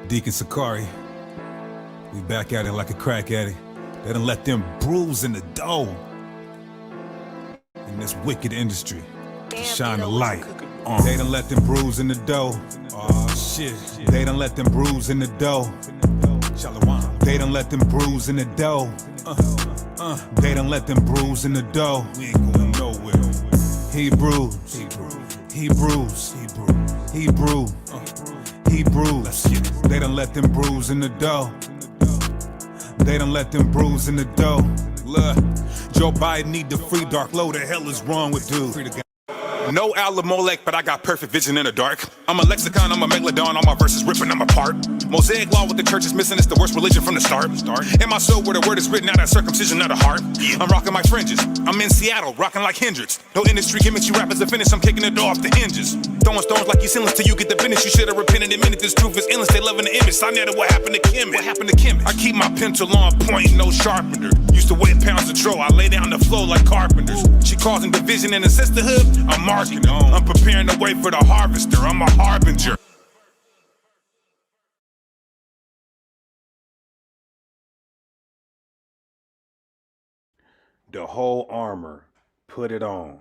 Deacon Sakari, we back at it like a crack addict. They done let them bruise in the dough in this wicked industry. Shine the light. They done let them bruise in the dough. Oh shit. They done let them bruise in the dough. They done let them bruise in the dough. They done let them bruise in the dough. We ain't going nowhere. Hebrews. They done let them bruise in the dough. They done let them bruise in the dough. Look, Joe Biden need the free dark. Lo, the hell is wrong with dude? No Alamolek, but I got perfect vision in the dark. I'm a lexicon, I'm a megalodon, all my verses ripping them apart. Mosaic law, what the church is missing, it's the worst religion from the start. In my soul, where the word is written out, that circumcision of the heart. I'm rocking my fringes, I'm in Seattle, rocking like Hendrix. No industry gimmicks, you rappers the finish, I'm kicking it off the hinges. Throwing stones like you sinless till you get the finish. You should have repented in a minute, this truth is endless, they loving the image. I know what happened to Kim. What happened to Kim? I keep my pencil on point, no sharpener. Used to weigh pounds of troll, I lay down the flow like carpenters. She causing division in the sisterhood, I'm marking her. I'm preparing the way for the harvester, I'm a harbinger. The whole armor, put it on.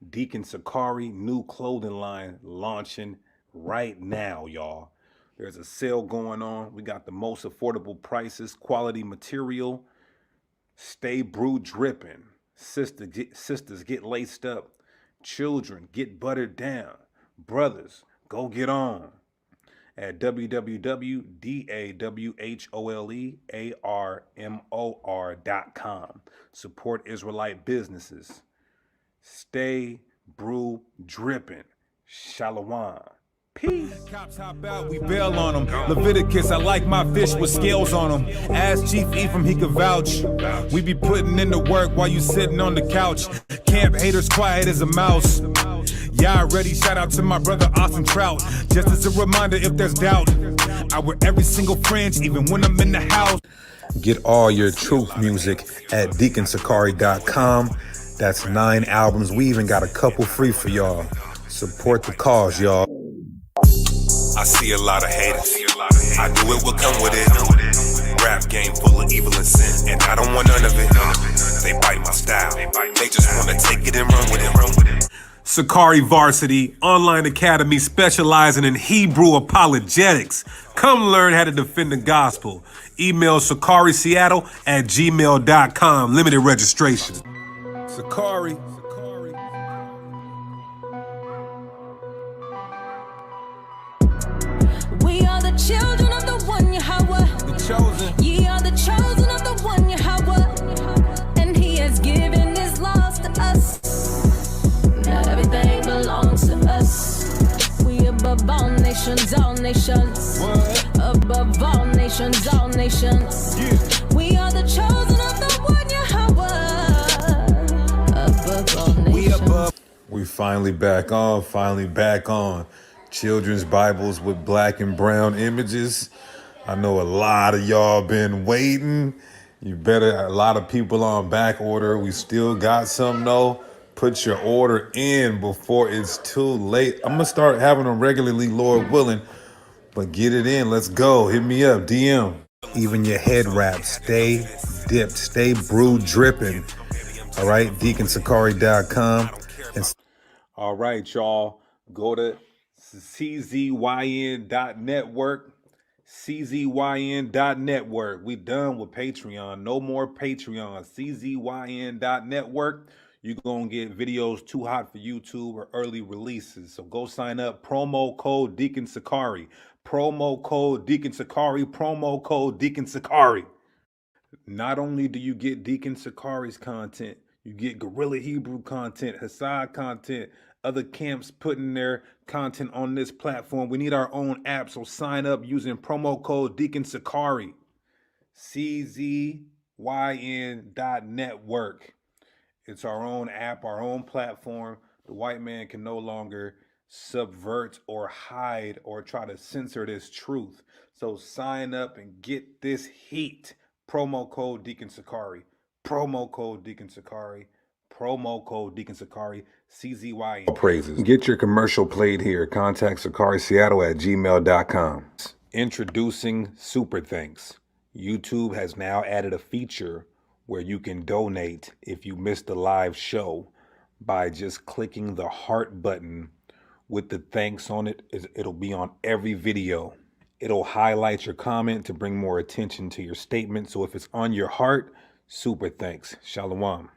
Deacon Sakari new clothing line launching right now, y'all. There's a sale going on. We got the most affordable prices, quality material. Stay brew dripping. Sisters get laced up. Children get buttered down. Brothers, go get on. At www.dawholearmor.com. Support Israelite businesses. Stay brew dripping. Shalom. Peace. Cops hop out, we bail on them. Leviticus, I like my fish with scales on them. Ask Chief Ephraim, he could vouch. We be putting in the work while you sitting on the couch. Camp haters quiet as a mouse. Yeah, already shout out to my brother Austin Trout. Just as a reminder, if there's doubt, I wear every single fringe, even when I'm in the house. Get all your truth music at deaconsakari.com. That's 9 albums. We even got a couple free for y'all. Support the cause, y'all. I see a lot of haters. I do it, what come with it. Rap game full of evil and sin, and I don't want none of it. They bite my style. They just want to take it and run with it. Sakari Varsity Online Academy, specializing in Hebrew apologetics. Come learn how to defend the gospel. Email sakariseattle@gmail.com. Limited registration. Sakari. We are the children of the one Yahweh. The chosen. Ye are the chosen of the one Yahweh. And he has given his laws to us. Now everything belongs to us. We above all nations, all nations. What? Above all nations, all nations. Yeah. We are the chosen of the one Yahweh. Above all nations. We finally back on. Children's Bibles with black and brown images. I know a lot of y'all been waiting. A lot of people on back order. We still got some though. Put your order in before it's too late. I'm gonna start having them regularly, Lord willing, but get it in. Let's go. Hit me up, DM. Even your head wrap, stay dipped, stay brew dripping. All right, deaconsakari.com. All right, y'all, go to czyn.network. czyn.network. We done with Patreon. No more Patreon. czyn.network. You're going to get videos too hot for YouTube or early releases. So go sign up. Promo code Deacon Sakari. Promo code Deacon Sakari. Promo code Deacon Sakari. Not only do you get Deacon Sakari's content, you get Guerrilla Hebrew content, Hassad content, other camps putting their content on this platform. We need our own app, so sign up using promo code Deacon Sakari. czyn.network. It's our own app, our own platform. The white man can no longer subvert or hide or try to censor this truth. So sign up and get this heat. Promo code Deacon Sakari. Promo code Deacon Sakari. Promo code Deacon Sakari. CZYN. Praises. Get your commercial played here. Contact SakariSeattle@gmail.com. Introducing Super Thanks. YouTube has now added a feature where you can donate if you missed the live show by just clicking the heart button with the thanks on it. It'll be on every video. It'll highlight your comment to bring more attention to your statement. So if it's on your heart, super thanks. Shalom.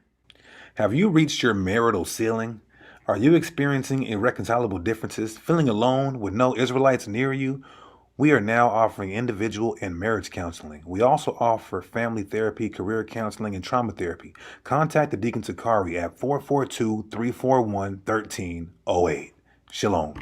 Have you reached your marital ceiling? Are you experiencing irreconcilable differences, feeling alone with no Israelites near you? We are now offering individual and marriage counseling. We also offer family therapy, career counseling, and trauma therapy. Contact the Deacon Sakari at 442-341-1308. Shalom.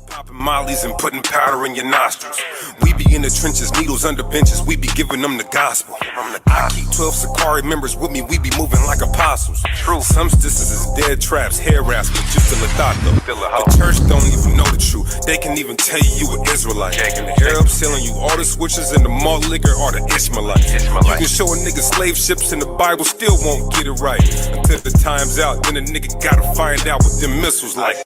Popping mollies and putting powder in your nostrils. We be in the trenches, needles under benches. We be giving them the gospel. I keep 12 Sakari members with me. We be moving like apostles. True. Some stices is dead traps, hair rascals. You still a thought though. The church don't even know the truth. They can even tell you an Israelite. Arabs selling you all the switches and the malt liquor or the Ishmaelites. You can show a nigga slave ships in the Bible, still won't get it right. Until the time's out, then a nigga gotta find out what them missiles like.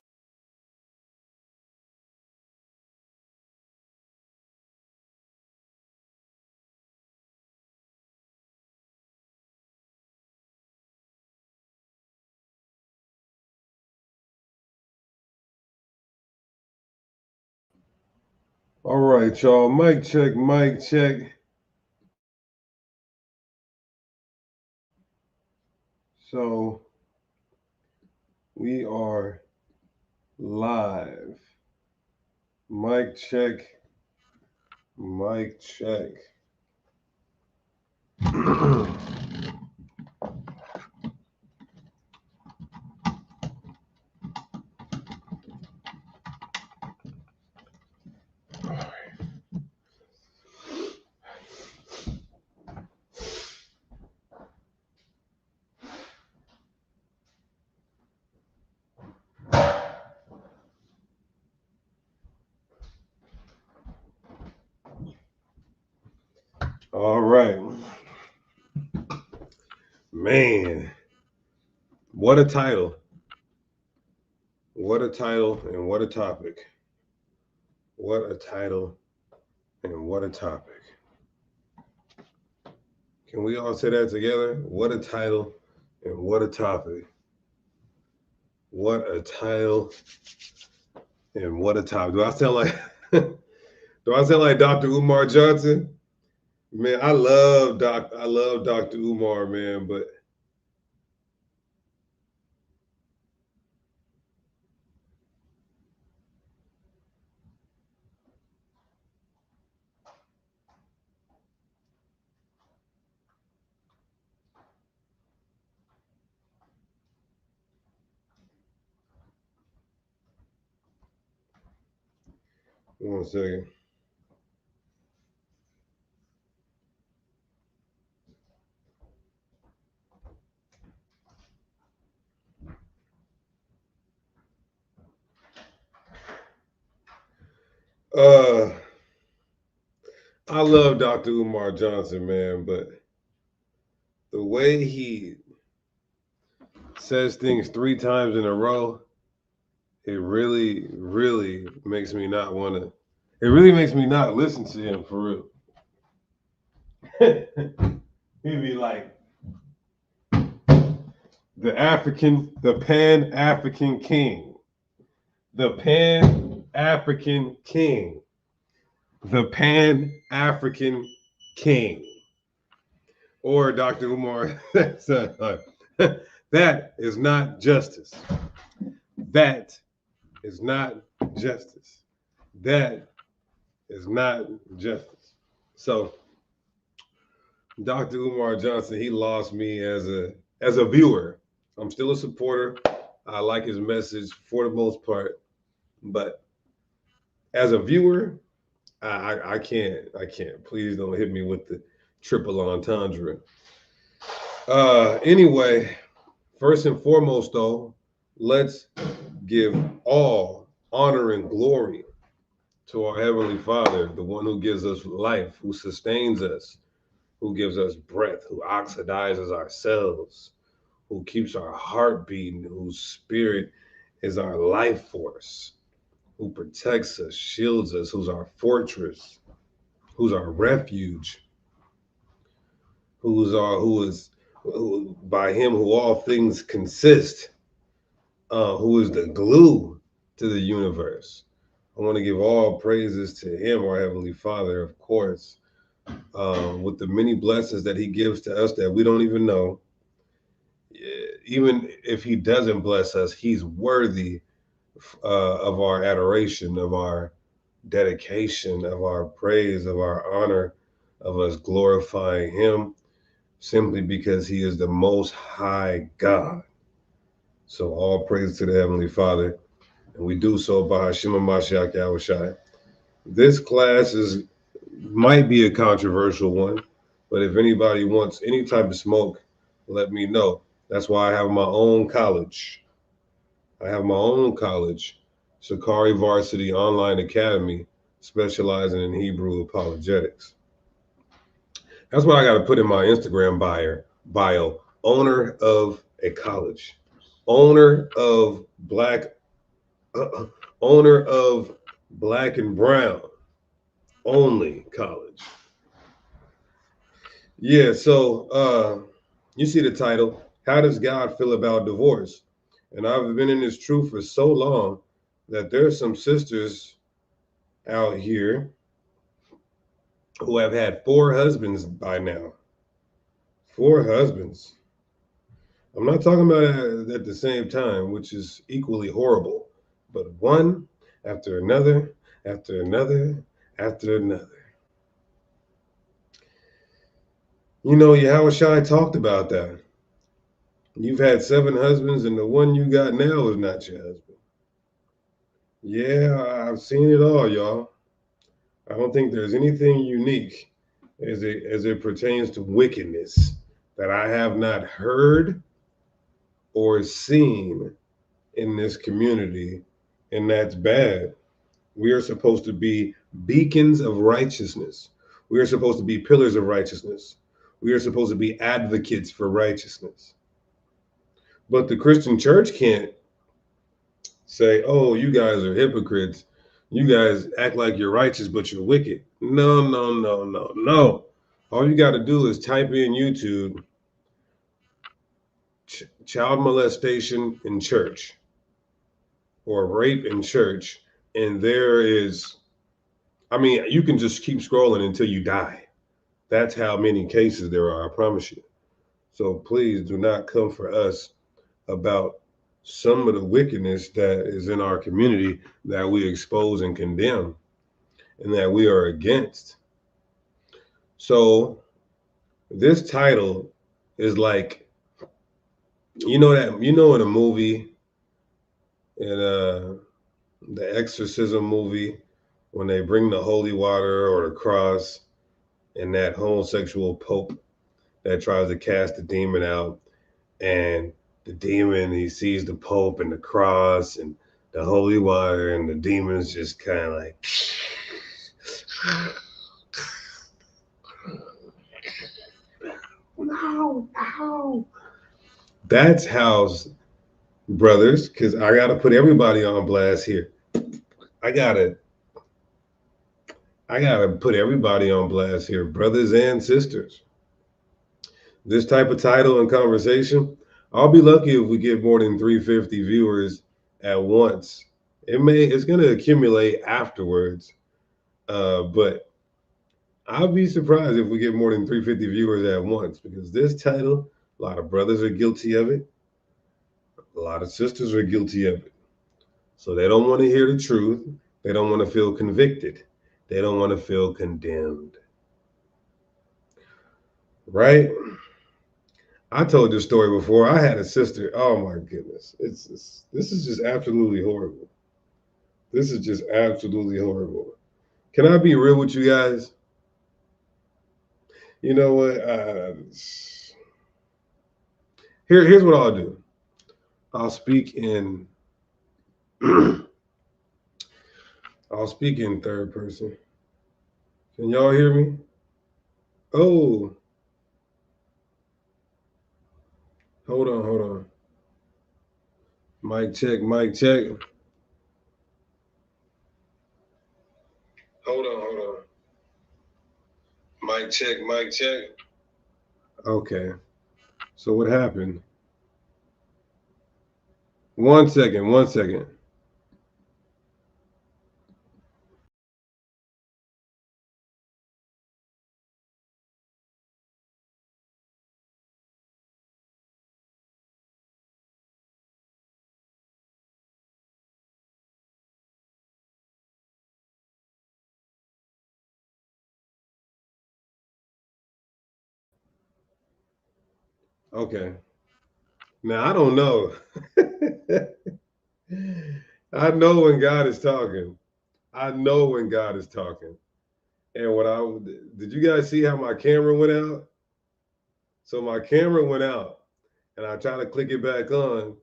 All right, y'all. Mic check, mic check. So we are live. Mic check, mic check. All right. Man, what a title. What a title and what a topic. What a title and what a topic. Can we all say that together? What a title and what a topic. What a title and what a topic. Do I sound like Dr. Umar Johnson? Man, I love Dr. Umar, man, but one second. I love Dr. Umar Johnson, man, but the way he says things 3 times in a row, it really, really makes me not want to. It really makes me not listen to him for real. He'd be like, the Pan-African king. The Pan-African king. The Pan-African king. Or Dr. Umar, that is not justice. That is not justice. That is not justice. So Dr. Umar Johnson, he lost me as a viewer. I'm still a supporter. I like his message for the most part, but as a viewer, I can't. Please don't hit me with the triple entendre. Anyway, first and foremost, though, let's give all honor and glory to our Heavenly Father, the one who gives us life, who sustains us, who gives us breath, who oxidizes our cells, who keeps our heart beating, whose spirit is our life force, who protects us, shields us, who's our fortress, who's our refuge, who by him who all things consist, who is the glue to the universe. I want to give all praises to him, our Heavenly Father, of course, with the many blessings that he gives to us that we don't even know. Even if he doesn't bless us, he's worthy of our adoration, of our dedication, of our praise, of our honor, of us glorifying him simply because he is the most high God. So all praise to the Heavenly Father. And we do so by Hashem Mashiach Yahushai. This class might be a controversial one, but if anybody wants any type of smoke, let me know. That's why I have my own college. Sakari Varsity Online Academy, specializing in Hebrew apologetics. That's what I got to put in my Instagram bio. Owner of a college. Owner of black and brown only college. Yeah, so you see the title, How Does God Feel About Divorce? And I've been in this truth for so long that there's some sisters out here who have had 4 husbands by now. 4 husbands. I'm not talking about it at the same time, which is equally horrible, but one after another, after another, after another. You know, Yahushua talked about that. You've had 7 husbands, and the one you got now is not your husband. Yeah, I've seen it all, y'all. I don't think there's anything unique as it pertains to wickedness that I have not heard or seen in this community, and that's bad. We are supposed to be beacons of righteousness. We are supposed to be pillars of righteousness. We are supposed to be advocates for righteousness. But the Christian church can't say, oh, you guys are hypocrites. You guys act like you're righteous, but you're wicked. No. All you got to do is type in YouTube, child molestation in church or rape in church. And there is, you can just keep scrolling until you die. That's how many cases there are, I promise you. So please do not come for us about some of the wickedness that is in our community that we expose and condemn and that we are against. So this title is like, in a movie, in the exorcism movie, when they bring the holy water or the cross and that homosexual pope that tries to cast the demon out, and the demon, he sees the pope and the cross and the holy water, and the demon's just kind of like, no. That's how, brothers, because I got to put everybody on blast here. I gotta put everybody on blast here, brothers and sisters. This type of title and conversation, I'll be lucky if we get more than 350 viewers at once. It's going to accumulate afterwards, but I'll be surprised if we get more than 350 viewers at once, because this title, a lot of brothers are guilty of it. A lot of sisters are guilty of it. So they don't want to hear the truth. They don't want to feel convicted. They don't want to feel condemned. Right? I told this story before. I had a sister. Oh my goodness. This is just absolutely horrible. This is just absolutely horrible. Can I be real with you guys? You know what? Here's what I'll do. I'll speak in third person. Can y'all hear me? Oh. Hold on. Mic check. Hold on. Mic check. Okay. So what happened? One second. Okay. Now I don't know. I know when God is talking. And did you guys see how my camera went out? So my camera went out and I tried to click it back on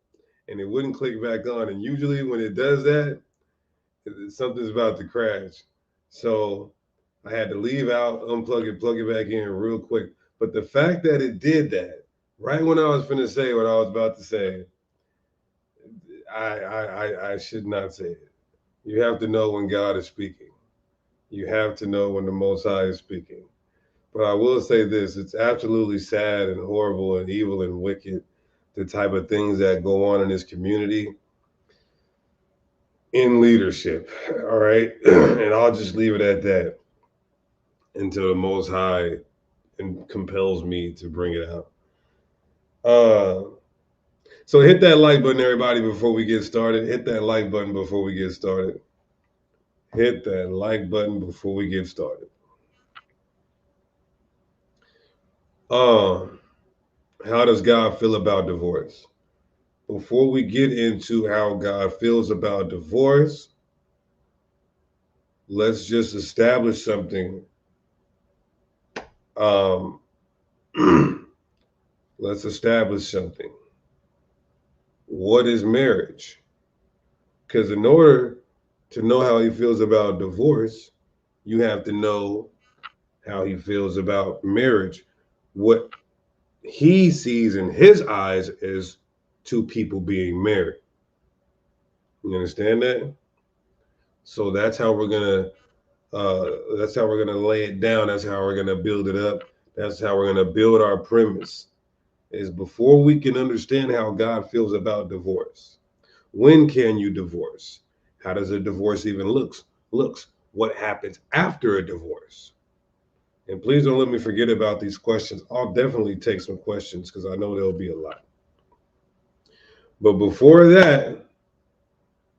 and it wouldn't click back on. And usually when it does that, something's about to crash. So I had to leave out, unplug it, plug it back in real quick. But the fact that it did that right when I was finna say what I was about to say, I should not say it. You have to know when God is speaking. You have to know when the Most High is speaking. But I will say this, it's absolutely sad and horrible and evil and wicked, the type of things that go on in this community in leadership. All right. And I'll just leave it at that until the Most High compels me to bring it out. So hit that like button, everybody, before we get started. Hit that like button before we get started. How does God feel about divorce? Before we get into how God feels about divorce, let's just establish something. Let's establish something. What is marriage? Because in order to know how he feels about divorce, you have to know how he feels about marriage. What he sees in his eyes is two people being married. You understand that? So that's how we're gonna lay it down. That's how we're gonna build it up. That's how we're gonna build our premise. Is before we can understand how God feels about divorce. When can you divorce? How does a divorce even looks? What happens after a divorce? And please don't let me forget about these questions. I'll definitely take some questions because I know there'll be a lot. But before that,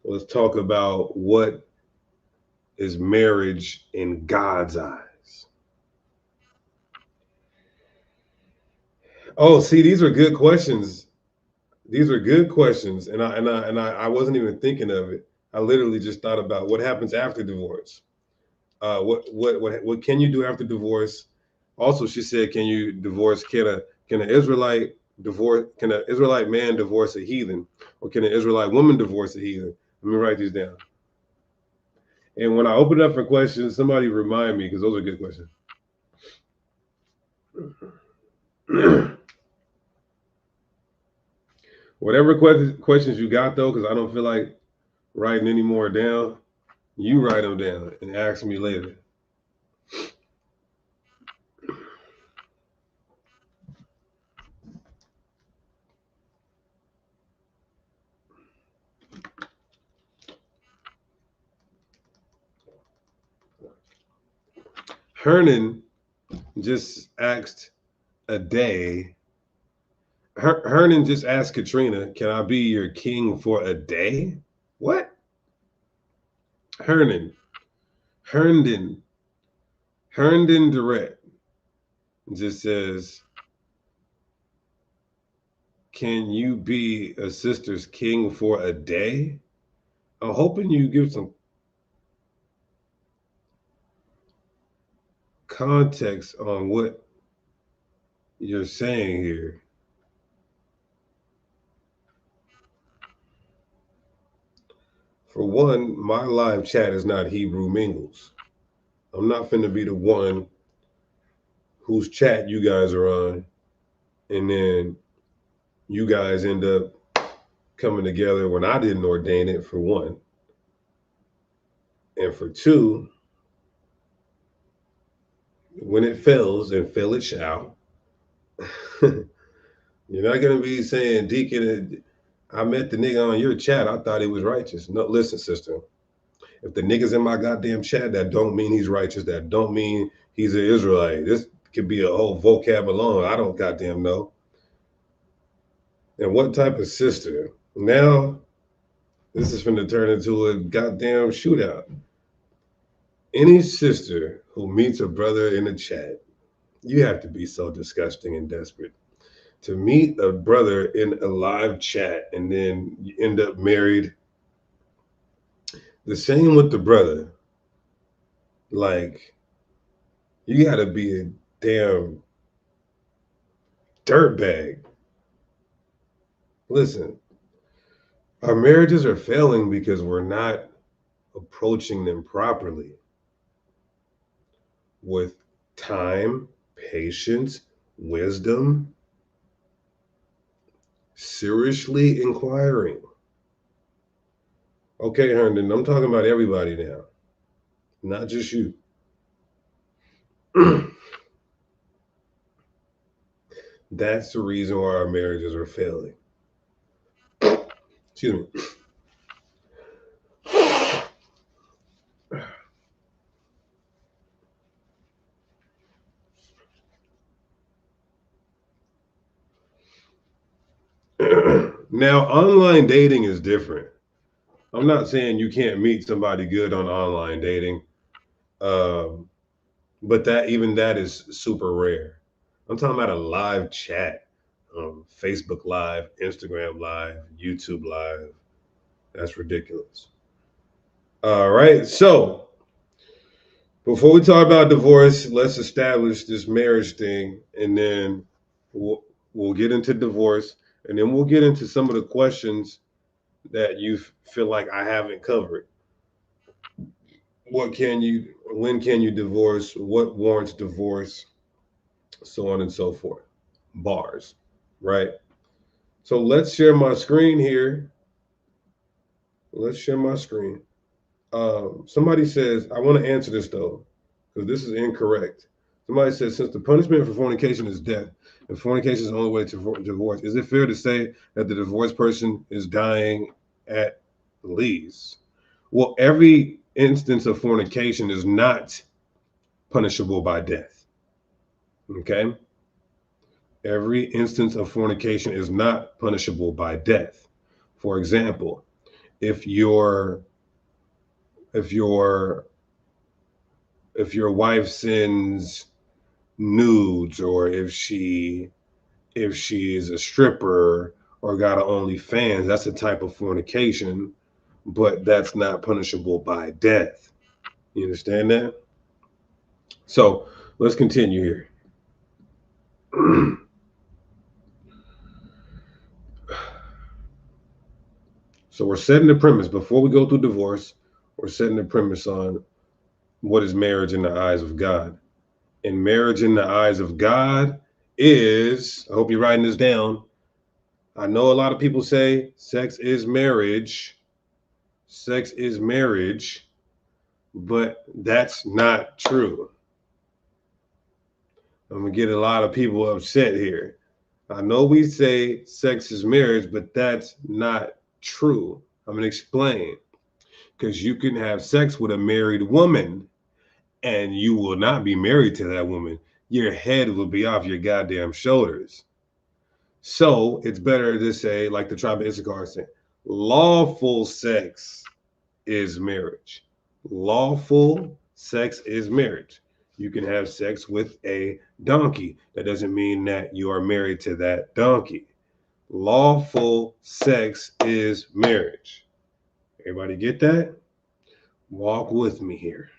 let's talk about what is marriage in God's eyes. Oh, see, these are good questions. And I wasn't even thinking of it. I literally just thought about what happens after divorce. What can you do after divorce? Also, she said, can you divorce? Can an Israelite man divorce a heathen, or can an Israelite woman divorce a heathen? Let me write these down. And when I open it up for questions, somebody remind me because those are good questions. Whatever questions you got though, because I don't feel like writing any more down. You write them down and ask me later. Hernan just asked a day. Hernan just asked Katrina, can I be your king for a day? What? Herndon Direct just says, can you be a sister's king for a day? I'm hoping you give some context on what you're saying here. For one, my live chat is not Hebrew Mingles. I'm not finna be the one whose chat you guys are on, and then you guys end up coming together when I didn't ordain it, for one. And for two, when it fails, and fail it shall, you're not going to be saying, Deacon, I met the nigga on your chat. I thought he was righteous. No, listen, sister. If the nigga's in my goddamn chat, that don't mean he's righteous. That don't mean he's an Israelite. This could be a whole vocab alone. I don't goddamn know. And what type of sister? Now, this is going to turn into a goddamn shootout. Any sister who meets a brother in a chat, you have to be so disgusting and desperate to meet a brother in a live chat and then you end up married. The same with the brother. Like, you got to be a damn dirtbag. Listen, our marriages are failing because we're not approaching them properly with time, patience, wisdom, seriously inquiring. Okay, Herndon, I'm talking about everybody now, not just you. That's the reason why our marriages are failing. Excuse me. Now, online dating is different. I'm not saying you can't meet somebody good on online dating, but that is super rare. I'm talking about a live chat, Facebook Live, Instagram Live, YouTube Live. That's ridiculous. All right, so before we talk about divorce, let's establish this marriage thing, and then we'll get into divorce, and then we'll get into some of the questions that you feel like I haven't covered. When can you divorce? What warrants divorce? So on and so forth. Bars, right? So let's share my screen here. Let's share my screen. Somebody says, I want to answer this though, because this is incorrect. Somebody says, since the punishment for fornication is death, and fornication is the only way to divorce, is it fair to say that the divorced person is dying at least? Well, every instance of fornication is not punishable by death. Okay? Every instance of fornication is not punishable by death. For example, if your wife sends nudes, or if she is a stripper or got an OnlyFans, that's a type of fornication, but that's not punishable by death. You understand that? So let's continue here. So we're setting the premise before we go through divorce. We're setting the premise on what is marriage in the eyes of God. And marriage in the eyes of God is, I hope you're writing this down. I know a lot of people say sex is marriage. Sex is marriage, but that's not true. I'm going to get a lot of people upset here. I know we say sex is marriage, but that's not true. I'm going to explain. Because you can have sex with a married woman and you will not be married to that woman. Your head will be off your goddamn shoulders. So it's better to say, like the tribe of Issachar said, lawful sex is marriage. Lawful sex is marriage. You can have sex with a donkey. That doesn't mean that you are married to that donkey. Lawful sex is marriage. Everybody get that? Walk with me here.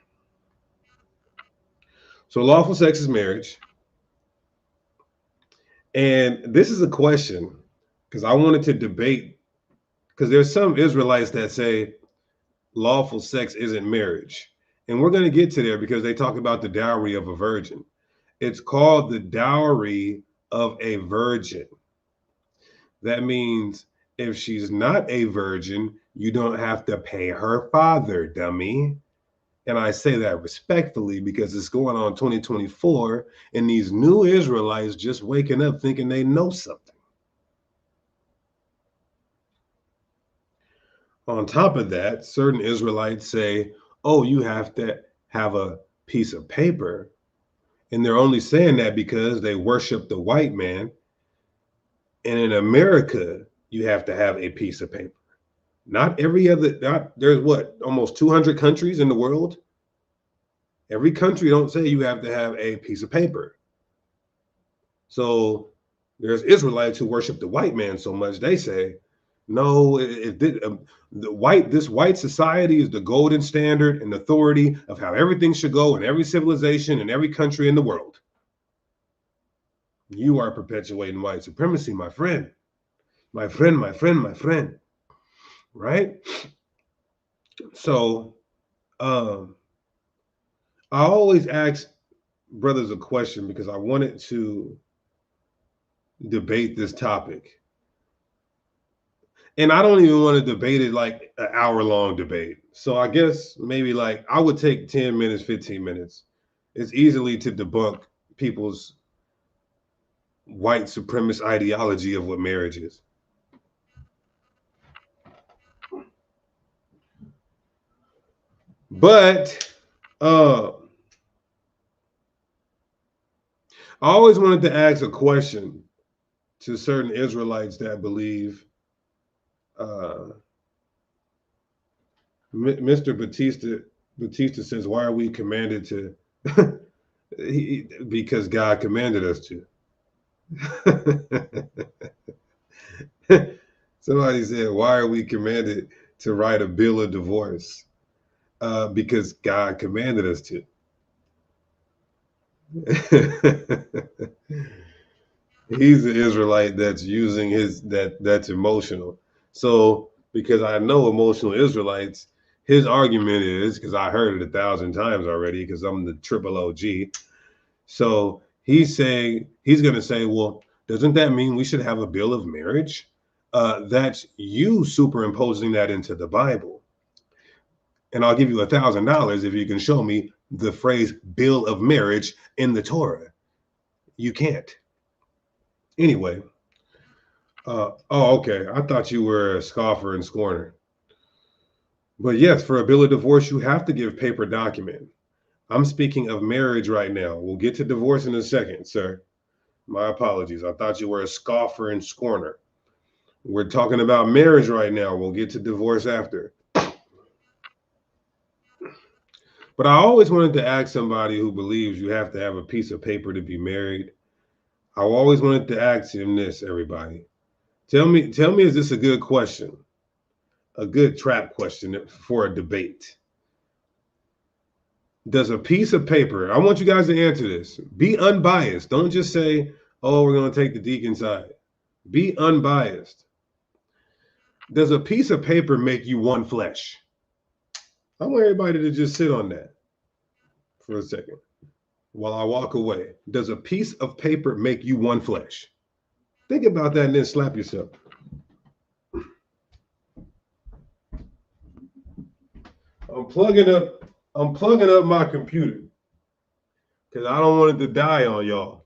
So lawful sex is marriage. And this is a question, because I wanted to debate, because there's some Israelites that say lawful sex isn't marriage. And we're going to get to there because they talk about the dowry of a virgin. It's called the dowry of a virgin. That means if she's not a virgin, you don't have to pay her father, dummy. And I say that respectfully because it's going on 2024, and these new Israelites just waking up thinking they know something. On top of that, certain Israelites say, oh, you have to have a piece of paper. And they're only saying that because they worship the white man. And in America, you have to have a piece of paper. Not every other, there's what, almost 200 countries in the world? Every country don't say you have to have a piece of paper. So there's Israelites who worship the white man so much, they say, no, this white society is the golden standard and authority of how everything should go in every civilization in every country in the world. You are perpetuating white supremacy, my friend. My friend, my friend, my friend. Right? So I always ask brothers a question because I wanted to debate this topic. And I don't even want to debate it like an hour-long debate. So I guess maybe like I would take 10 minutes, 15 minutes. It's easily to debunk people's white supremacist ideology of what marriage is. But I always wanted to ask a question to certain Israelites that believe Mr. Batista says, why are we commanded to? Because God commanded us to. Somebody said, why are we commanded to write a bill of divorce? Because God commanded us to. He's an Israelite that's using that's emotional. So because I know emotional Israelites, his argument is, because I heard it 1,000 times already, because I'm the triple OG. So he's going to say, well, doesn't that mean we should have a bill of marriage? That's you superimposing that into the Bible. And I'll give you $1,000 if you can show me the phrase bill of marriage in the Torah. You can't. Anyway. Okay. I thought you were a scoffer and scorner. But yes, for a bill of divorce, you have to give paper document. I'm speaking of marriage right now. We'll get to divorce in a second, sir. My apologies. I thought you were a scoffer and scorner. We're talking about marriage right now. We'll get to divorce after. But I always wanted to ask somebody who believes you have to have a piece of paper to be married. I always wanted to ask him this, everybody. Tell me, is this a good question? A good trap question for a debate? Does a piece of paper, I want you guys to answer this. Be unbiased. Don't just say, oh, we're going to take the deacon side. Be unbiased. Does a piece of paper make you one flesh? I want everybody to just sit on that for a second while I walk away. Does a piece of paper make you one flesh? Think about that and then slap yourself. I'm plugging up my computer because I don't want it to die on y'all.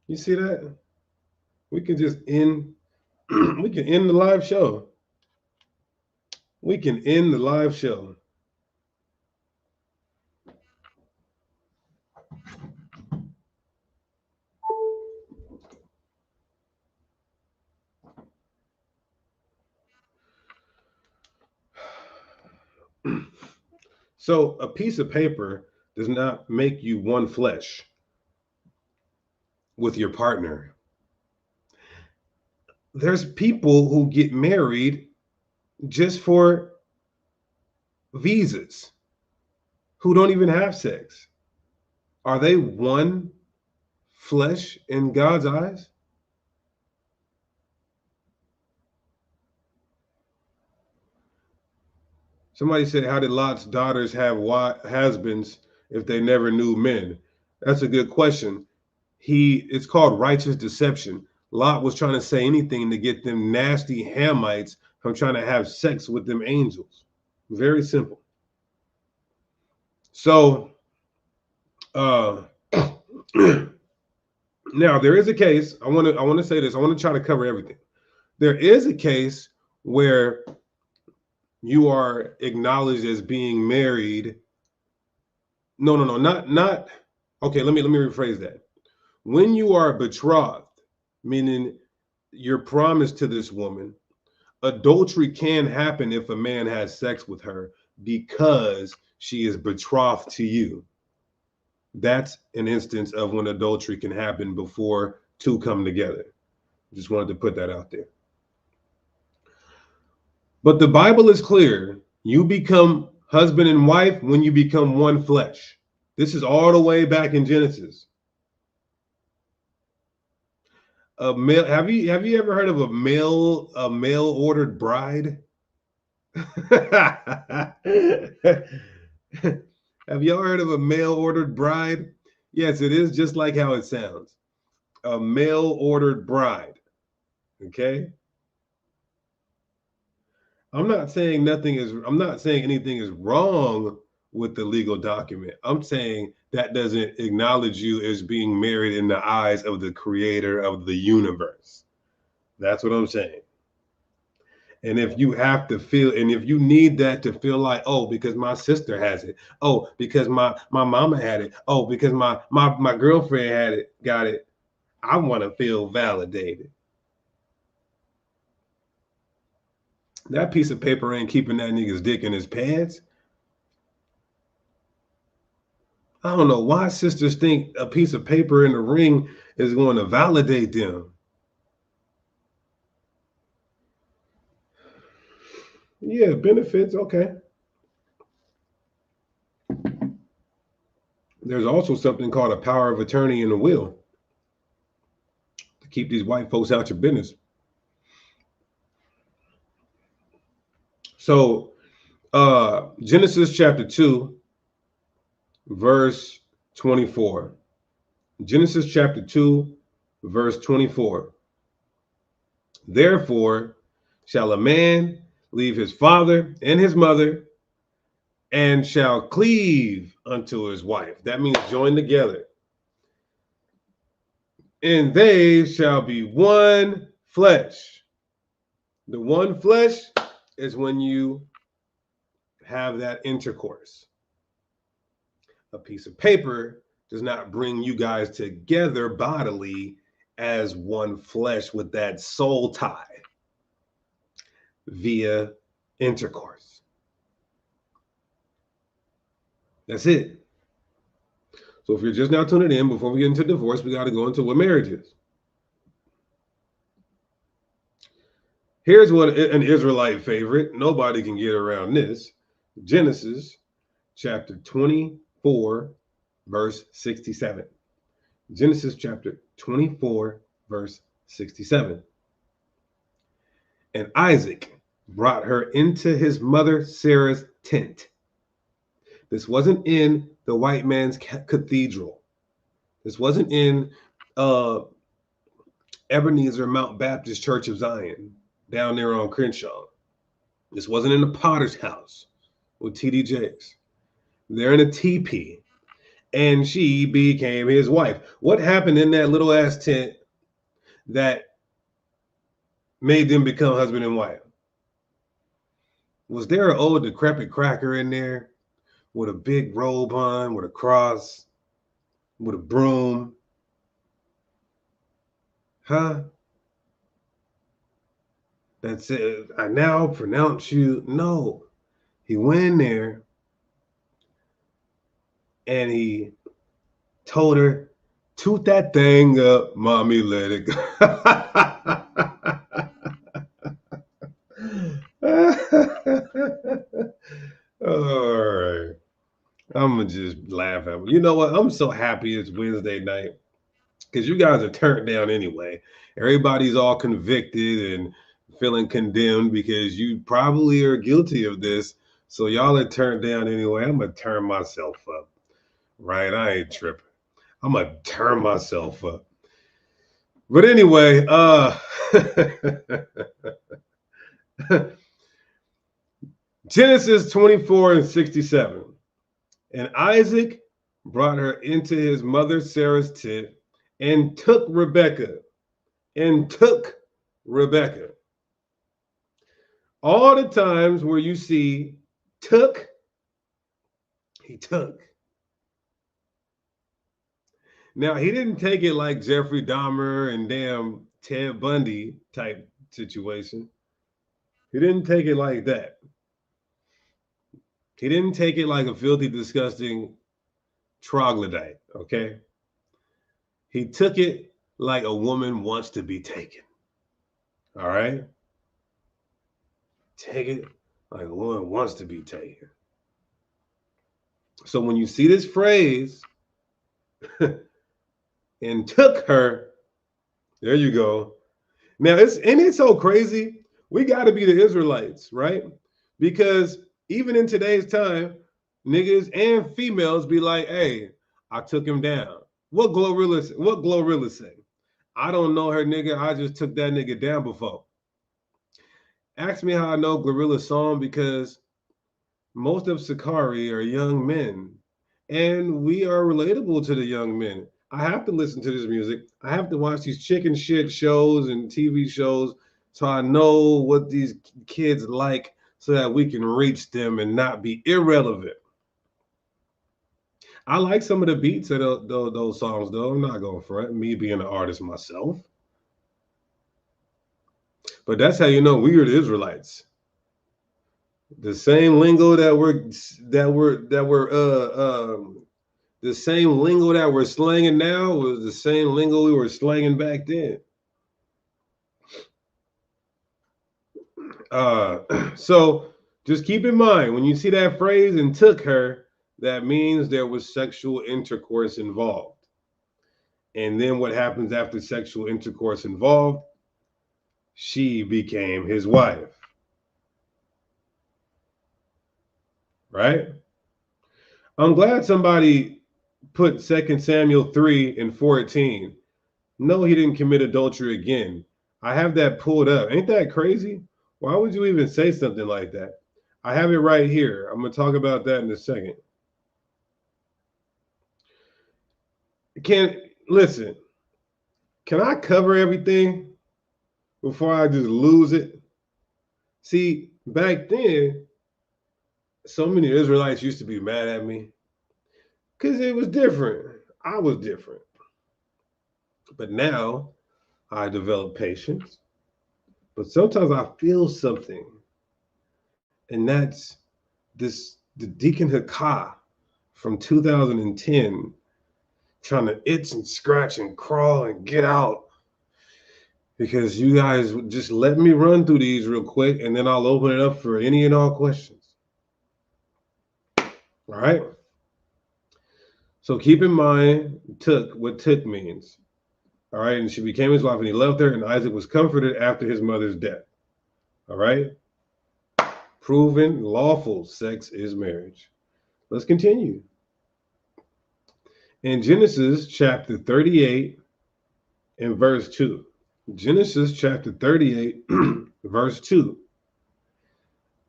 You see that? We can just end the live show. We can end the live show. So a piece of paper does not make you one flesh with your partner. There's people who get married just for visas, who don't even have sex. Are they one flesh in God's eyes? Somebody said, how did Lot's daughters have husbands if they never knew men? That's a good question. It's called righteous deception. Lot was trying to say anything to get them nasty Hamites from trying to have sex with them angels. Very simple. So, now there is a case. I want to say this. I want to try to cover everything. There is a case where you are acknowledged as being married. No, not. Okay, let me rephrase that. When you are betrothed, meaning you're promised to this woman, adultery can happen if a man has sex with her because she is betrothed to you. That's an instance of when adultery can happen before two come together. Just wanted to put that out there. But the Bible is clear. You become husband and wife when you become one flesh. This is all the way back in Genesis. A male, have you ever heard of a mail ordered bride? Have y'all heard of a mail ordered bride? Yes, it is just like how it sounds. A mail ordered bride. Okay. I'm not saying anything is wrong with the legal document. I'm saying that doesn't acknowledge you as being married in the eyes of the creator of the universe. That's what I'm saying. And if you have to feel, and if you need that to feel like, oh, because my sister has it, oh, because my mama had it, oh, because my girlfriend had it, got it, I want to feel validated. That piece of paper ain't keeping that nigga's dick in his pants. I don't know why sisters think a piece of paper in the ring is going to validate them. Yeah, benefits, okay. There's also something called a power of attorney in the will to keep these white folks out your business. So, Genesis chapter 2, verse 24. Genesis chapter 2, verse 24. Therefore shall a man leave his father and his mother and shall cleave unto his wife. That means join together. And they shall be one flesh. The one flesh is when you have that intercourse. A piece of paper does not bring you guys together bodily as one flesh with that soul tie via intercourse. That's it. So if you're just now tuning in, before we get into divorce, we got to go into what marriage is. Here's what an Israelite favorite. Nobody can get around this. Genesis chapter 24, verse 67. Genesis chapter 24, verse 67. And Isaac brought her into his mother Sarah's tent. This wasn't in the white man's cathedral. This wasn't in Ebenezer Mount Baptist Church of Zion down there on Crenshaw. This wasn't in the Potter's house with TD Jakes. They're in a teepee, and she became his wife. What happened in that little ass tent that made them become husband and wife? Was there an old decrepit cracker in there with a big robe on, with a cross, with a broom? Huh? That said, I now pronounce you. No. He went in there and he told her, toot that thing up, mommy, let it go. All right. I'm going to just laugh at me. You know what? I'm so happy it's Wednesday night because you guys are turned down anyway. Everybody's all convicted and feeling condemned because you probably are guilty of this, So y'all are turned down anyway. I'm gonna turn myself up. Right? I ain't tripping. I'm gonna turn myself up. But anyway, Genesis 24:67. And Isaac brought her into his mother Sarah's tent and took Rebekah. All the times where you see took, he took. Now, he didn't take it like Jeffrey Dahmer and damn Ted Bundy type situation. He didn't take it like that. He didn't take it like a filthy, disgusting troglodyte, okay? He took it like a woman wants to be taken, all right? Take it like a woman wants to be taken. So when you see this phrase, and took her, there you go. Now, it's so crazy. We got to be the Israelites, right? Because even in today's time, niggas and females be like, hey, I took him down. What Glorilla say? I don't know her, nigga. I just took that nigga down before. Ask me how I know Glorilla's song, because most of Sakari are young men, and we are relatable to the young men. I have to listen to this music. I have to watch these chicken shit shows and TV shows so I know what these kids like, so that we can reach them and not be irrelevant. I like some of the beats of those songs, though. I'm not going front, me being an artist myself. But that's how you know we are the Israelites. The same lingo the same lingo that we're slanging now was the same lingo we were slanging back then. So just keep in mind, when you see that phrase and took her, that means there was sexual intercourse involved. And then what happens after sexual intercourse involved? She became his wife. Right? I'm glad somebody put 2 Samuel 3:14. No, he didn't commit adultery again. I have that pulled up. Ain't that crazy? Why would you even say something like that? I have it right here. I'm going to talk about that in a second. Can I cover everything before I just lose it? See, back then, so many Israelites used to be mad at me because it was different. I was different. But now I develop patience. But sometimes I feel something. And that's the Deacon Hakah from 2010 trying to itch and scratch and crawl and get out. Because you guys just let me run through these real quick, and then I'll open it up for any and all questions. All right? So keep in mind what took means. All right? And she became his wife, and he loved her, and Isaac was comforted after his mother's death. All right? Proven lawful sex is marriage. Let's continue. In Genesis chapter 38 and verse 2. Genesis chapter 38, verse 2.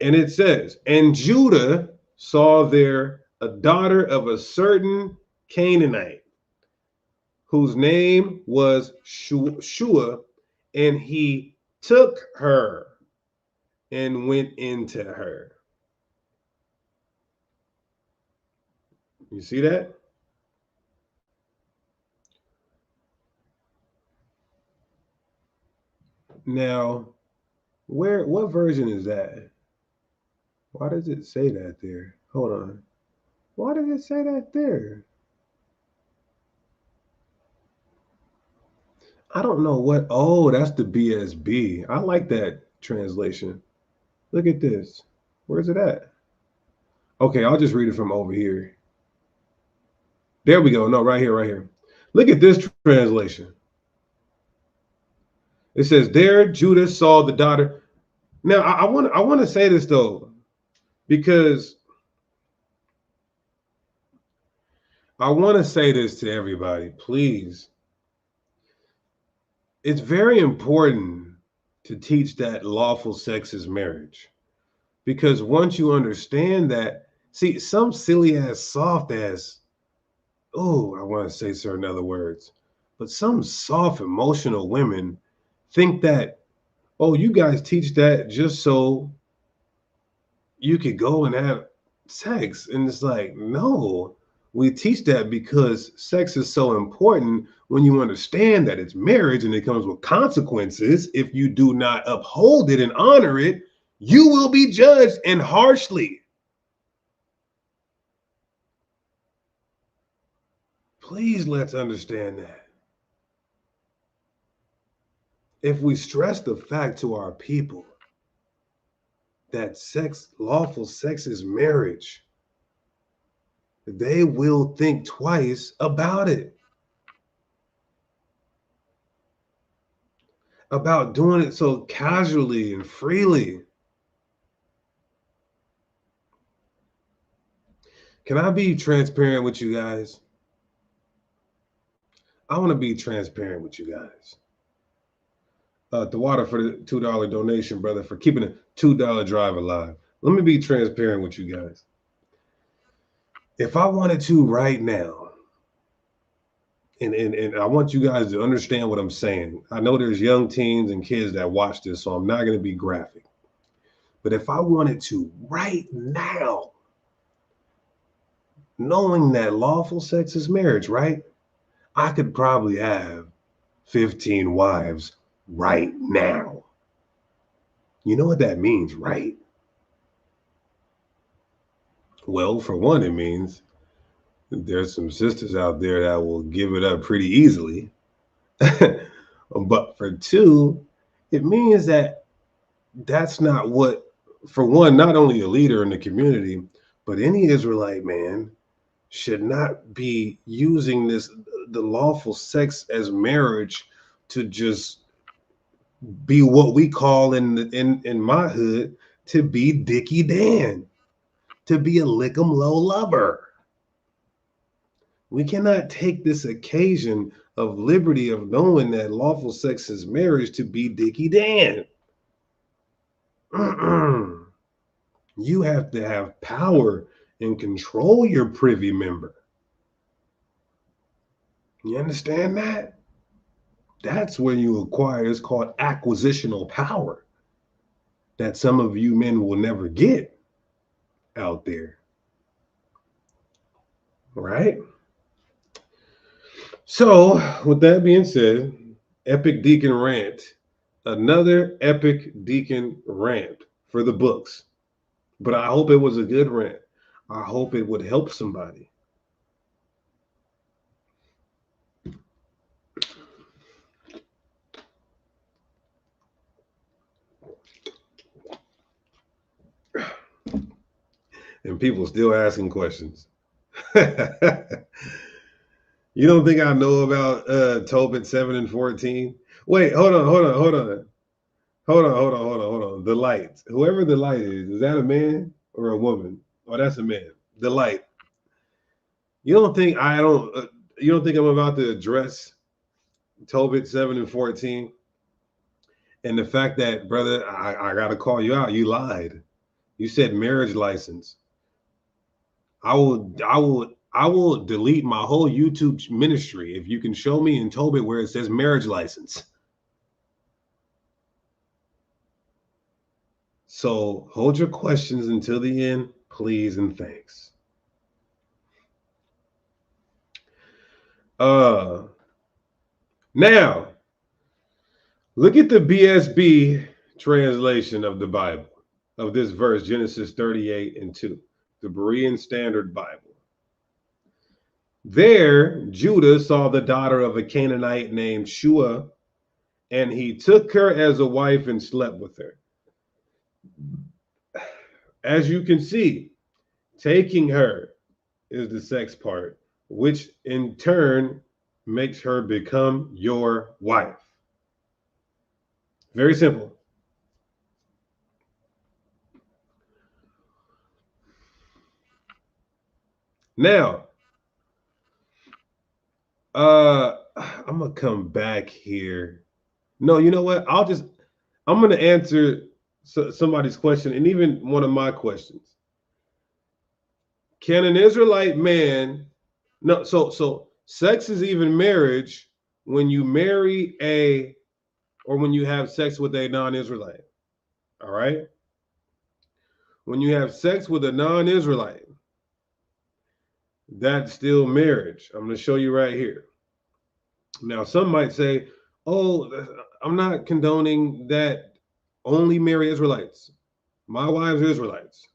And it says, and Judah saw there a daughter of a certain Canaanite, whose name was Shua, and he took her and went into her. You see that? Now, what version is that? Why does it say that there? Hold on. Why does it say that there? I don't know what. Oh, that's the BSB. I like that translation. Look at this. Where's it at? Okay, I'll just read it from over here. There we go. No, right here, right here. Look at this translation. It says, there Judah saw the daughter. Now, I want to say this, though. Because I want to say this to everybody, please. It's very important to teach that lawful sex is marriage. Because once you understand that, see, some silly ass, soft ass, oh, I want to say certain other words, but some soft, emotional women think that, oh, you guys teach that just so you could go and have sex. And it's like, no, we teach that because sex is so important when you understand that it's marriage and it comes with consequences. If you do not uphold it and honor it, you will be judged and harshly. Please let's understand that. If we stress the fact to our people that sex, lawful sex is marriage, they will think twice about it. About doing it so casually and freely. Can I be transparent with you guys? I want to be transparent with you guys. The water for the $2 donation, brother, for keeping a $2 drive alive. Let me be transparent with you guys. If I wanted to right now, and I want you guys to understand what I'm saying. I know there's young teens and kids that watch this, so I'm not going to be graphic. But if I wanted to right now, knowing that lawful sex is marriage, right? I could probably have 15 wives right now. You know what that means, right? Well, for one, it means there's some sisters out there that will give it up pretty easily. But for two, it means that that's not what, for one, not only a leader in the community, but any Israelite man should not be using the lawful sex as marriage to just be what we call in my hood to be Dickie Dan, to be a lick 'em low lover. We cannot take this occasion of liberty of knowing that lawful sex is marriage to be Dickie Dan. You have to have power and control your privy member. You understand that? That's where you acquire, it's called acquisitional power that some of you men will never get out there. Right? So, with that being said, Epic Deacon rant, another Epic Deacon rant for the books. But I hope it was a good rant. I hope it would help somebody. And people still asking questions. You don't think I know about Tobit 7 and 14? Wait, hold on. The light. Whoever the light is that a man or a woman? Oh, that's a man. The light. You don't think I'm about to address Tobit 7 and 14? And the fact that, brother, I gotta call you out. You lied. You said marriage license. I will delete my whole YouTube ministry if you can show me in Tobit where it says marriage license. So hold your questions until the end, please and thanks. Now, look at the BSB translation of the Bible, of this verse, Genesis 38 and 2. The Berean Standard Bible. There, Judah saw the daughter of a Canaanite named Shua, and he took her as a wife and slept with her. As you can see, taking her is the sex part, which in turn makes her become your wife. Very simple. Now, I'm gonna come back here. No, you know what? I'm gonna answer somebody's question and even one of my questions. Can an Israelite man? No, so sex is even marriage when you marry or when you have sex with a non-Israelite. All right. When you have sex with a non-Israelite, that's still marriage. I'm going to show you right here. Now, some might say, oh, I'm not condoning that. Only marry Israelites. My wives are Israelites.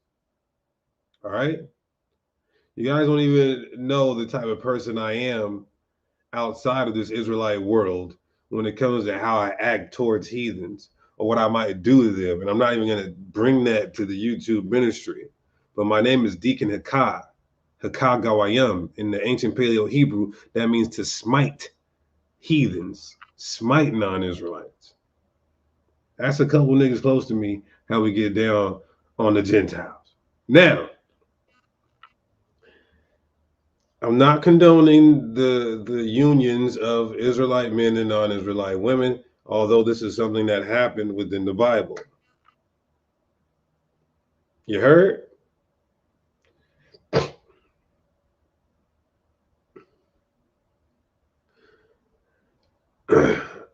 All right. You guys don't even know the type of person I am outside of this Israelite world when it comes to how I act towards heathens or what I might do to them. And I'm not even going to bring that to the YouTube ministry. But my name is Deacon Hakah Gawayam. In the ancient Paleo Hebrew, that means to smite heathens, smite non-Israelites. That's a couple niggas close to me, how we get down on the Gentiles. Now, I'm not condoning the unions of Israelite men and non-Israelite women, although this is something that happened within the Bible. You heard?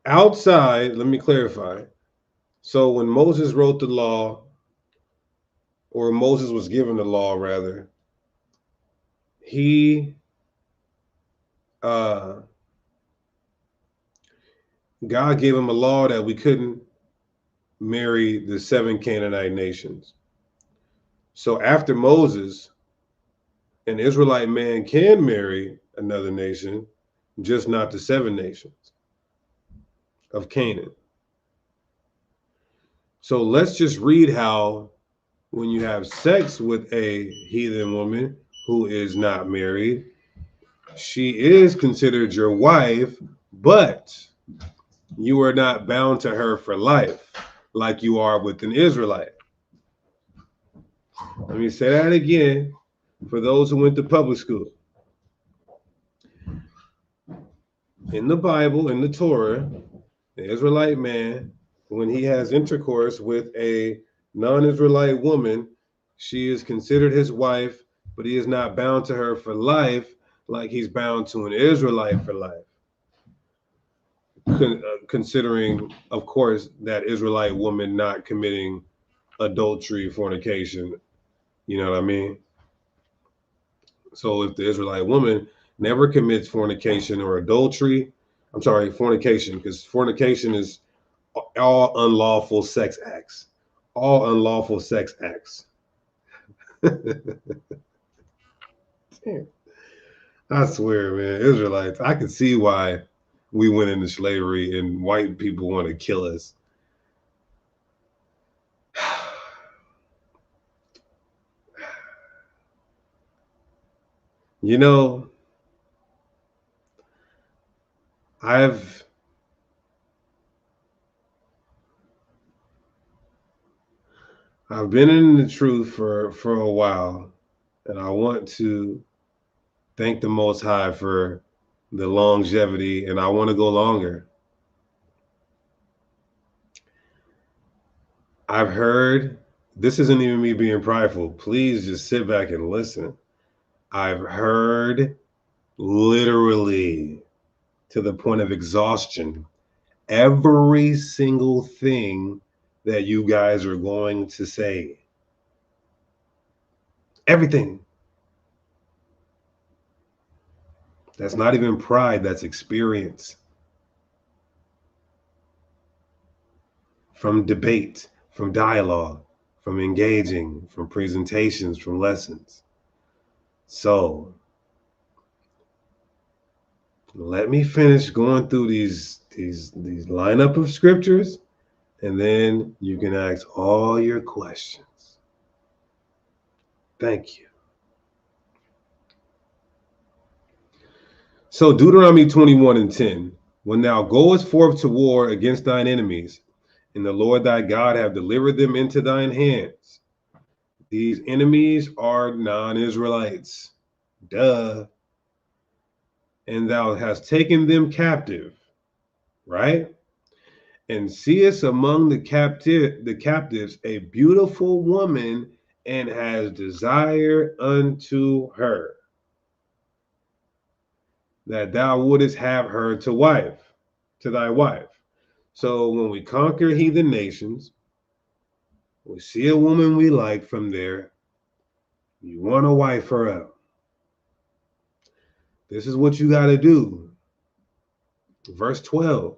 Outside, let me clarify. So when Moses wrote the law, or Moses was given the law, rather, God gave him a law that we couldn't marry the 7 Canaanite nations. So after Moses, an Israelite man can marry another nation, just not the 7 nations of Canaan. So let's just read how when you have sex with a heathen woman who is not married, she is considered your wife, but you are not bound to her for life like you are with an Israelite. Let me say that again for those who went to public school. In the Bible, in the Torah, the Israelite man, when he has intercourse with a non-Israelite woman, she is considered his wife, but he is not bound to her for life like he's bound to an Israelite for life. Considering, of course, that Israelite woman not committing adultery, fornication, you know what I mean? So if the Israelite woman never commits fornication or adultery, I'm sorry, fornication, because fornication is all unlawful sex acts. All unlawful sex acts. Damn. I swear, man, Israelites, I can see why we went into slavery and white people want to kill us. You know, I've been in the truth for a while, and I want to thank the Most High for the longevity, and I want to go longer. I've heard, this isn't even me being prideful. Please just sit back and listen. I've heard literally to the point of exhaustion every single thing that you guys are going to say. Everything. That's not even pride, that's experience. From debate, from dialogue, from engaging, from presentations, from lessons. So let me finish going through these lineup of scriptures, and then you can ask all your questions. Thank you. So Deuteronomy 21:10, when thou goest forth to war against thine enemies, and the Lord thy God have delivered them into thine hands. These enemies are non-Israelites. Duh. And thou hast taken them captive, right? And seest among the captives a beautiful woman, and has desire unto her, that thou wouldest have her to thy wife. So when we conquer heathen nations, we see a woman we like from there, you want to wife her out. This is what you got to do. Verse 12.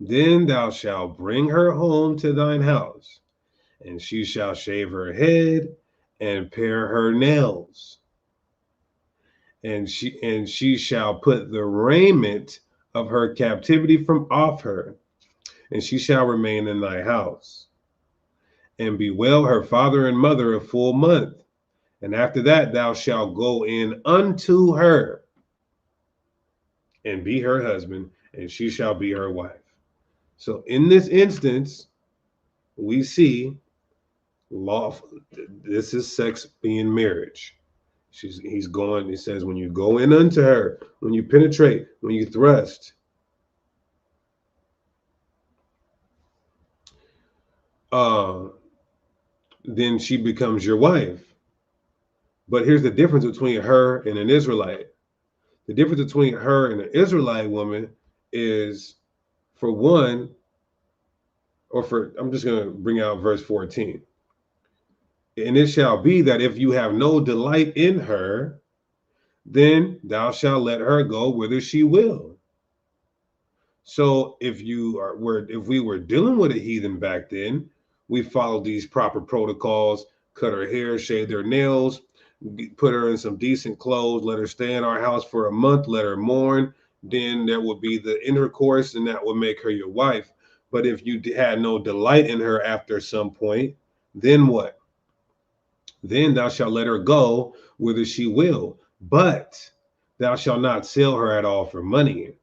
Then thou shalt bring her home to thine house, and she shall shave her head and pare her nails. And she shall put the raiment of her captivity from off her, and she shall remain in thy house, and bewail her father and mother a full month. And after that thou shalt go in unto her, and be her husband, and she shall be her wife. So in this instance, we see lawful. This is sex being marriage. He's going, he says, when you go in unto her, when you penetrate, when you thrust, then she becomes your wife. But here's the difference between her and an Israelite. The difference between her and an Israelite woman is, for one, I'm just going to bring out verse 14. And it shall be that if you have no delight in her, then thou shalt let her go whither she will. So if we were dealing with a heathen back then, we followed these proper protocols: cut her hair, shave their nails, put her in some decent clothes, let her stay in our house for a month, let her mourn. Then there would be the intercourse, and that would make her your wife. But if you had no delight in her after some point, then what? Then thou shalt let her go whither she will, but thou shalt not sell her at all for money.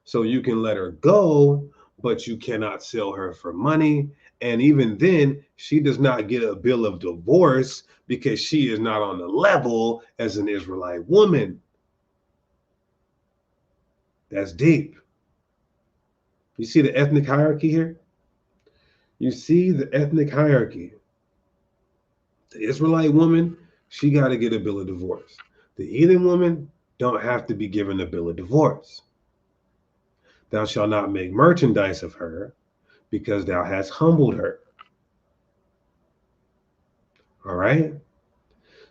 So you can let her go, but you cannot sell her for money. And even then, she does not get a bill of divorce because she is not on the level as an Israelite woman. That's deep. You see the ethnic hierarchy here? You see the ethnic hierarchy. The Israelite woman, she got to get a bill of divorce. The heathen woman don't have to be given a bill of divorce. Thou shalt not make merchandise of her, because thou hast humbled her. All right?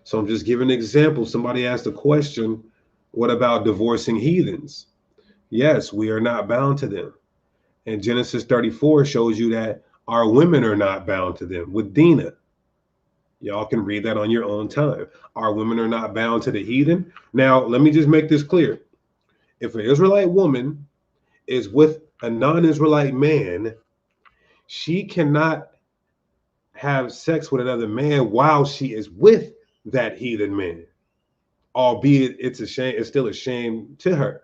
So I'm just giving an example. Somebody asked a question, what about divorcing heathens? Yes, we are not bound to them. And Genesis 34 shows you that our women are not bound to them with Dinah. Y'all can read that on your own time. Our women are not bound to the heathen. Now, let me just make this clear. If an Israelite woman is with a non-Israelite man, she cannot have sex with another man while she is with that heathen man, albeit it's a shame. It's still a shame to her.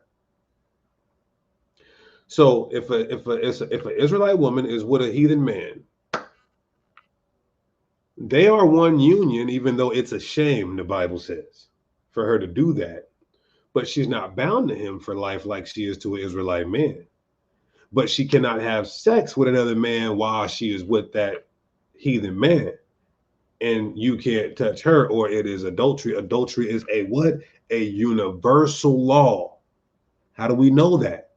So if an Israelite woman is with a heathen man, they are one union, even though it's a shame, the Bible says, for her to do that. But she's not bound to him for life like she is to an Israelite man. But she cannot have sex with another man while she is with that heathen man. And you can't touch her, or it is adultery. Adultery is a what? A universal law. How do we know that?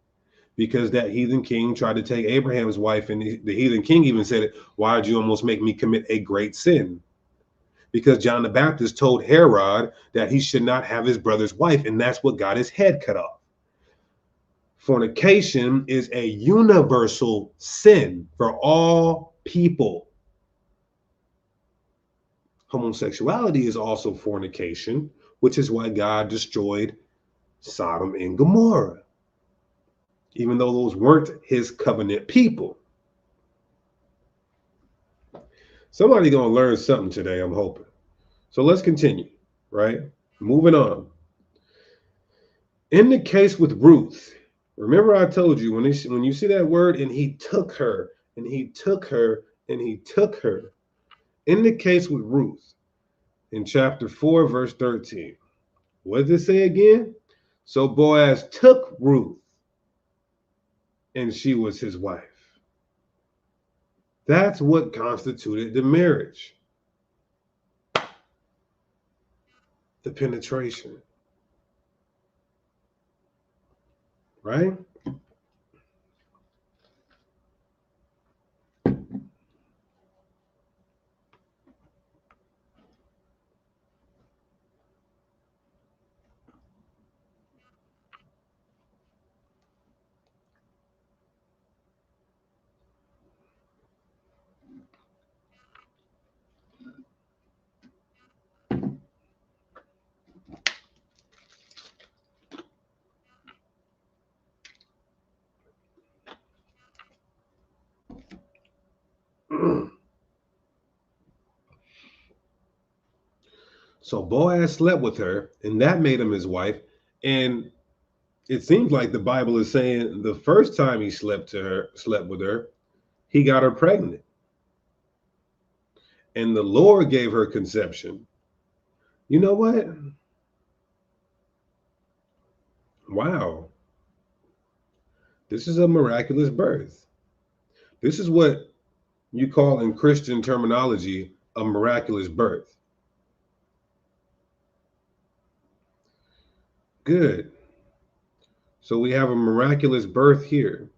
Because that heathen king tried to take Abraham's wife, and the heathen king even said, why did you almost make me commit a great sin? Because John the Baptist told Herod that he should not have his brother's wife, and that's what got his head cut off. Fornication is a universal sin for all people. Homosexuality is also fornication, which is why God destroyed Sodom and Gomorrah, even though those weren't his covenant people. Somebody gonna learn something today, I'm hoping. So let's continue, right? Moving on. In the case with Ruth, remember I told you, when you see that word, and he took her, and he took her, and he took her. In the case with Ruth, in chapter 4, verse 13, What does it say again? So Boaz took Ruth, and she was his wife. That's what constituted the marriage. The penetration. Right? So Boaz slept with her, and that made him his wife. And it seems like the Bible is saying the first time he slept with her, he got her pregnant. And the Lord gave her conception. You know what? Wow. This is a miraculous birth. This is what you call in Christian terminology a miraculous birth. Good. So we have a miraculous birth here.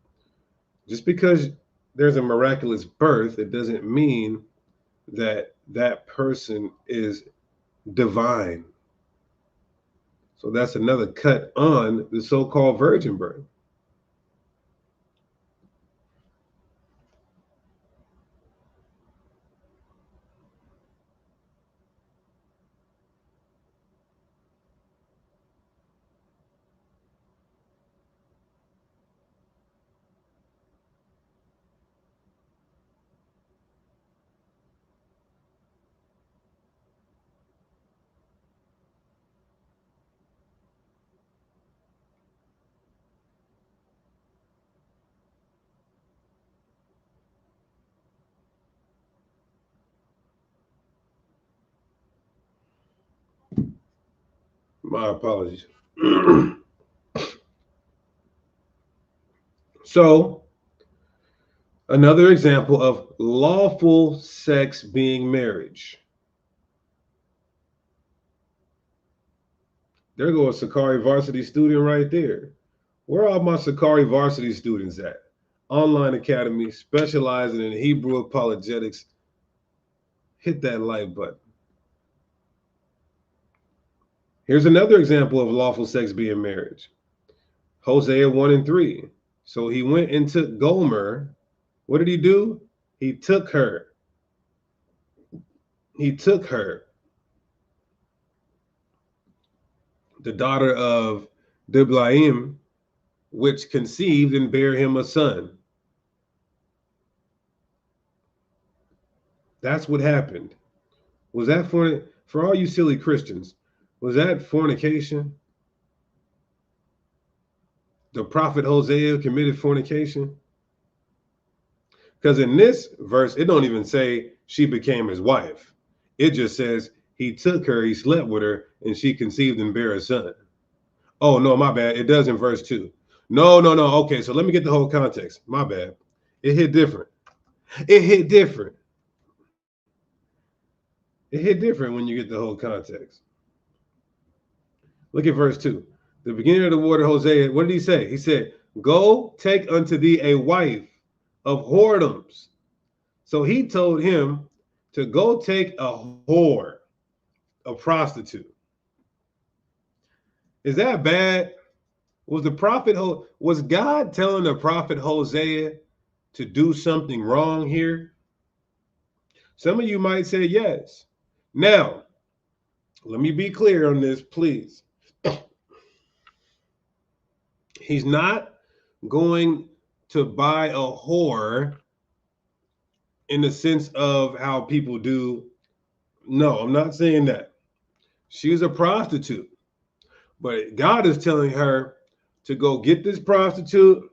Just because there's a miraculous birth, it doesn't mean that that person is divine. So that's another cut on the so-called virgin birth. My apologies. So, another example of lawful sex being marriage. There goes a Sakari Varsity student right there. Where are all my Sakari Varsity students at? Online Academy, specializing in Hebrew apologetics. Hit that like button. Here's another example of lawful sex being marriage. Hosea 1:3. So he went and took Gomer. What did he do? He took her. He took her. The daughter of Diblaim, which conceived and bare him a son. That's what happened. Was that for all you silly Christians? Was that fornication? The prophet Hosea committed fornication? Because in this verse, it don't even say she became his wife. It just says he took her, he slept with her, and she conceived and bare a son. Oh, no, my bad. It does in verse 2. No. Okay, so let me get the whole context. My bad. It hit different. It hit different. It hit different when you get the whole context. Look at verse 2. The beginning of the word of Hosea, what did he say? He said, go take unto thee a wife of whoredoms. So he told him to go take a whore, a prostitute. Is that bad? Was God telling the prophet Hosea to do something wrong here? Some of you might say yes. Now, let me be clear on this, please. He's not going to buy a whore in the sense of how people do. No, I'm not saying that. She's a prostitute. But God is telling her to go get this prostitute,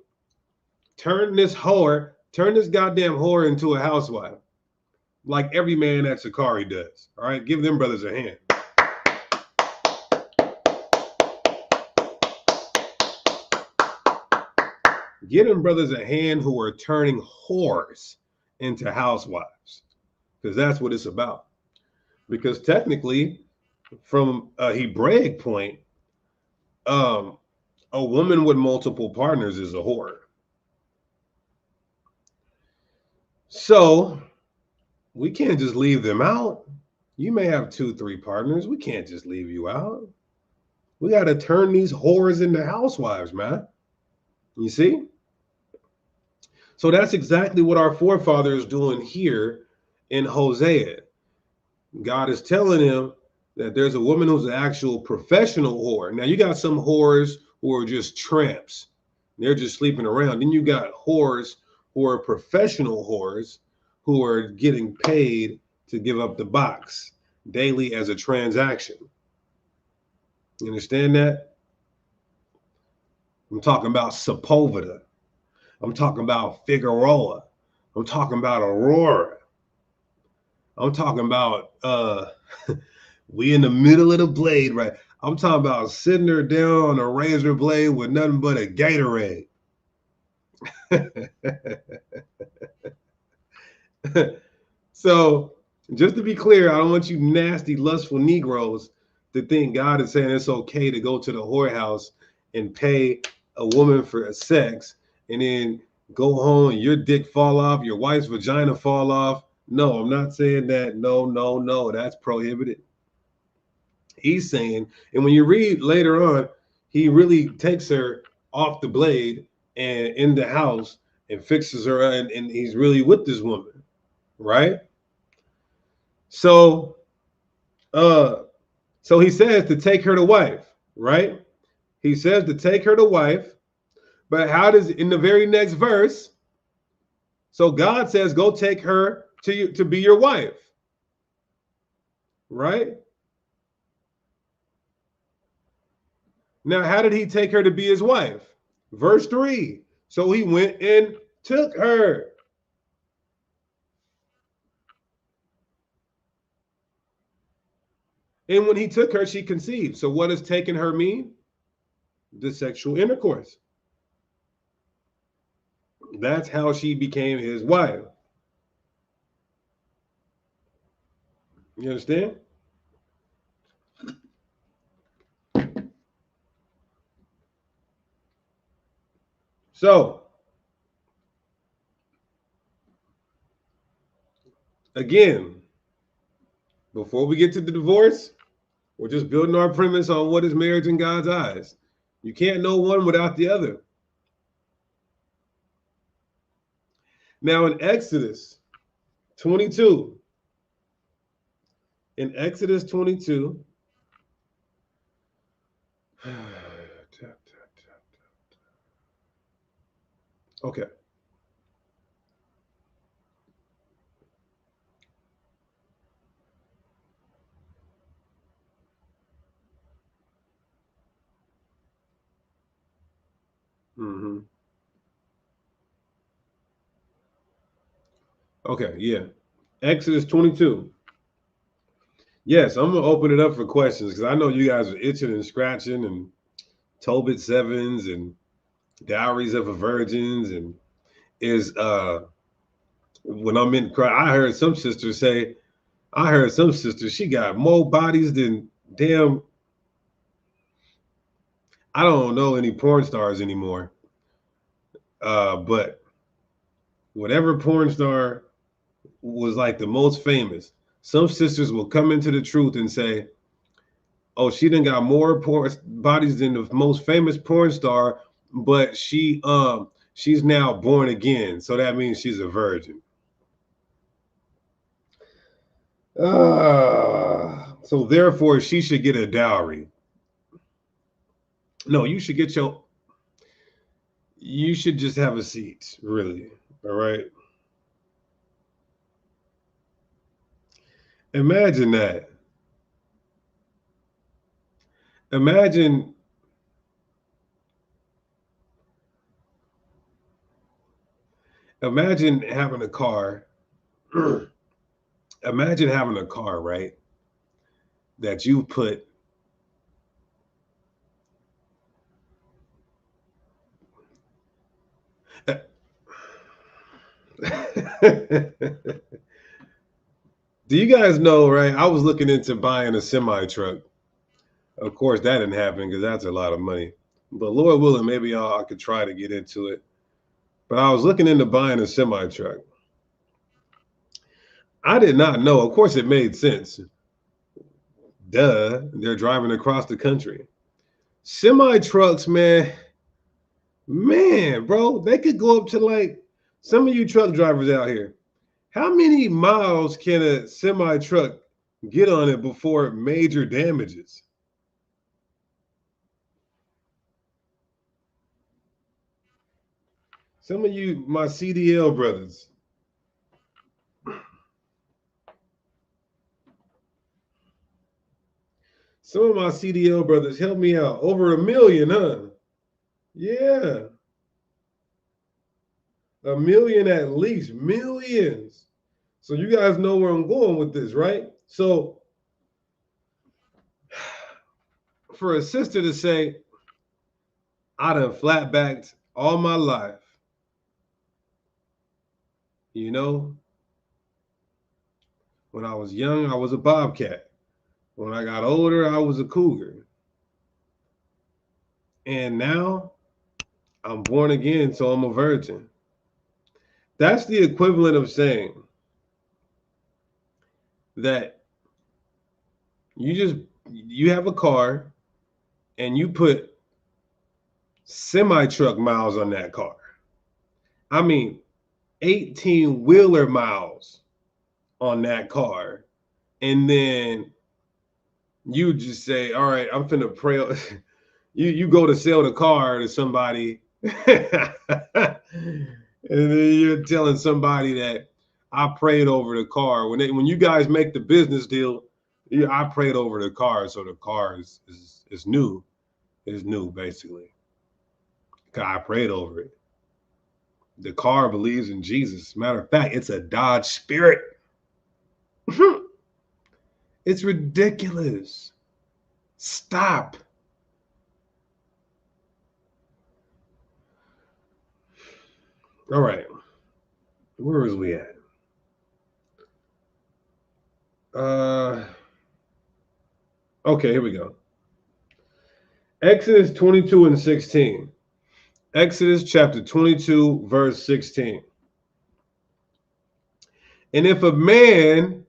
turn this goddamn whore into a housewife. Like every man at Sakari does. All right, give them brothers a hand. Get them brothers a hand who are turning whores into housewives, because that's what it's about. Because technically, from a Hebraic point, a woman with multiple partners is a whore. So we can't just leave them out. You may have 2-3 partners. We can't just leave you out. We got to turn these whores into housewives, man. You see? So that's exactly what our forefather is doing here in Hosea. God is telling him that there's a woman who's an actual professional whore. Now, you got some whores who are just tramps. They're just sleeping around. Then you got whores who are professional whores who are getting paid to give up the box daily as a transaction. You understand that? I'm talking about Sepulveda. I'm talking about Figueroa. I'm talking about Aurora. I'm talking about we in the middle of the blade, right? I'm talking about sitting her down on a razor blade with nothing but a Gatorade. So, just to be clear, I don't want you nasty, lustful Negroes to think God is saying it's okay to go to the whorehouse and pay a woman for sex and then go home and your dick fall off, your wife's vagina fall off. No, I'm not saying that. No, that's prohibited. He's saying, and when you read later on, he really takes her off the blade and in the house and fixes her, and he's really with this woman, right? So he says to take her to wife, right? He says to take her to wife, but how does, in the very next verse, so God says, go take her to be your wife, right? Now, how did he take her to be his wife? Verse 3. So he went and took her. And when he took her, she conceived. So what does taking her mean? The sexual intercourse. That's how she became his wife. You understand? So, again, before we get to the divorce, we're just building our premise on what is marriage in God's eyes. You can't know one without the other. Now, in Exodus 22, okay. Mm-hmm. Okay, yeah. Exodus 22. Yes, I'm gonna open it up for questions because I know you guys are itching and scratching, and Tobit Sevens and Diaries of a Virgins, and is when I'm in cry, I heard some sisters say, she got more bodies than damn. I don't know any porn stars anymore. But whatever porn star was like the most famous, some sisters will come into the truth and say, oh, she done got more porn bodies than the most famous porn star, but she's now born again. So that means she's a virgin. So therefore she should get a dowry. No, you should just have a seat, really. All right. Imagine that. Imagine having a car. Imagine having a car, right? That you put Do you guys know, right? I was looking into buying a semi truck. Of course, that didn't happen because that's a lot of money. But Lord willing, maybe I could try to get into it. But I was looking into buying a semi truck. I did not know. Of course, it made sense. Duh, they're driving across the country. Semi trucks, man, bro, they could go up to like some of you truck drivers out here. How many miles can a semi truck get on it before major damages? Some of you, my CDL brothers. Some of my CDL brothers, help me out. Over 1 million, huh? Yeah. 1 million at least, millions. So you guys know where I'm going with this, right? So for a sister to say, I done flat-backed all my life, you know, when I was young, I was a bobcat. When I got older, I was a cougar. And now I'm born again, so I'm a virgin. That's the equivalent of saying that you have a car and you put semi-truck miles on that car. I mean, 18-wheeler miles on that car. And then you just say, all right, I'm finna pray. You go to sell the car to somebody. And then you're telling somebody that I prayed over the car. When you guys make the business deal, I prayed over the car, so the car is new. It's new, basically. I prayed over it. The car believes in Jesus. Matter of fact, it's a Dodge Spirit. It's ridiculous. Stop. All right. Where was we at? Okay, here we go. Exodus 22 and 16. Exodus chapter 22, verse 16. And if a man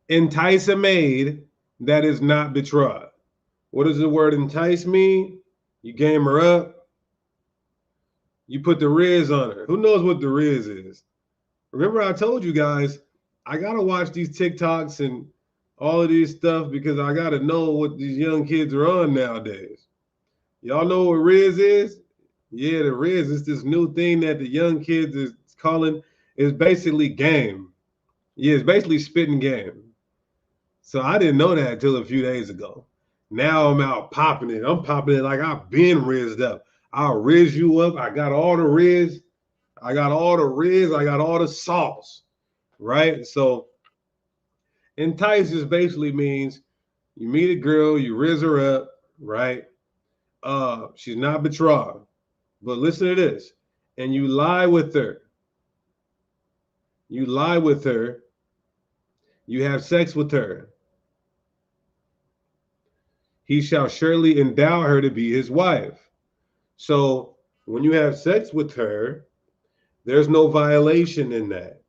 entice a maid that is not betrothed. What does the word entice mean? You game her up. You put the riz on her. Who knows what the riz is? Remember I told you guys, I got to watch these TikToks and all of these stuff because I got to know what these young kids are on nowadays. Y'all know what riz is? Yeah, the riz is this new thing that the young kids is calling, is basically game. Yeah, it's basically spitting game. So I didn't know that until a few days ago. Now I'm out popping it. I'm popping it like I've been rizzed up. I'll riz you up. I got all the riz. I got all the riz. I got all the sauce. Right? So entice just basically means you meet a girl, you riz her up, right? She's not betrothed. But listen to this. And you lie with her. You lie with her. You have sex with her. He shall surely endow her to be his wife. So when you have sex with her, there's no violation in that.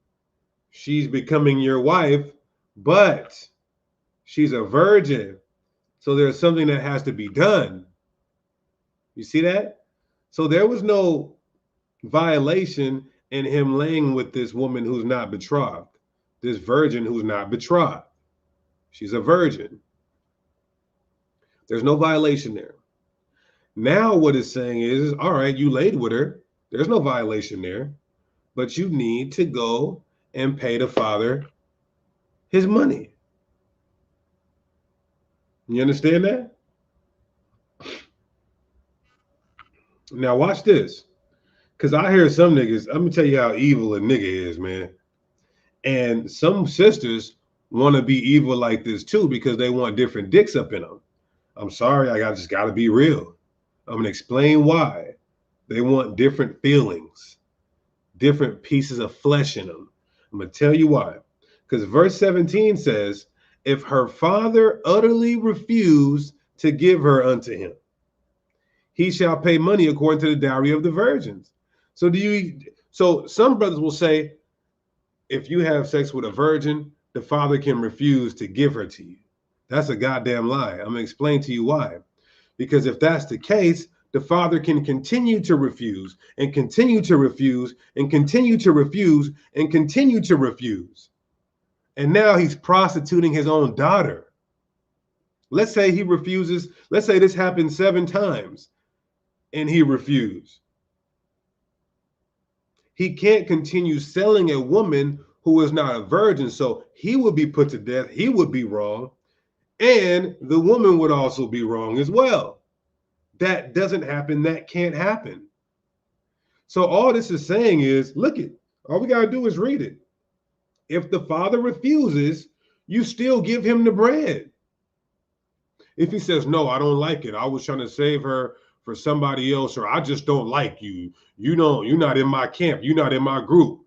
She's becoming your wife, but she's a virgin. So there's something that has to be done. You see that? So there was no violation in him laying with this woman who's not betrothed, this virgin who's not betrothed. She's a virgin. There's no violation there. Now what it's saying is, all right, you laid with her. There's no violation there, but you need to go and pay the father his money. You understand that? Now watch this. Because I hear some niggas, let me tell you how evil a nigga is, man. And some sisters want to be evil like this too because they want different dicks up in them. I'm sorry, I just got to be real. I'm going to explain why. They want different feelings, different pieces of flesh in them. I'm going to tell you why. Because verse 17 says, if her father utterly refuse to give her unto him, he shall pay money according to the dowry of the virgins. So some brothers will say, if you have sex with a virgin, the father can refuse to give her to you. That's a goddamn lie. I'm going to explain to you why. Because if that's the case, the father can continue to refuse and continue to refuse and continue to refuse and continue to refuse. And now he's prostituting his own daughter. Let's say he refuses. Let's say this happened 7 times and he refused. He can't continue selling a woman who is not a virgin. So he would be put to death. He would be wrong. And the woman would also be wrong as well. That doesn't happen. That can't happen. So all this is saying is, look it, all we got to do is read it. If the father refuses, you still give him the bread. If he says, no, I don't like it, I was trying to save her for somebody else, or I just don't like you. You're not in my camp. You're not in my group.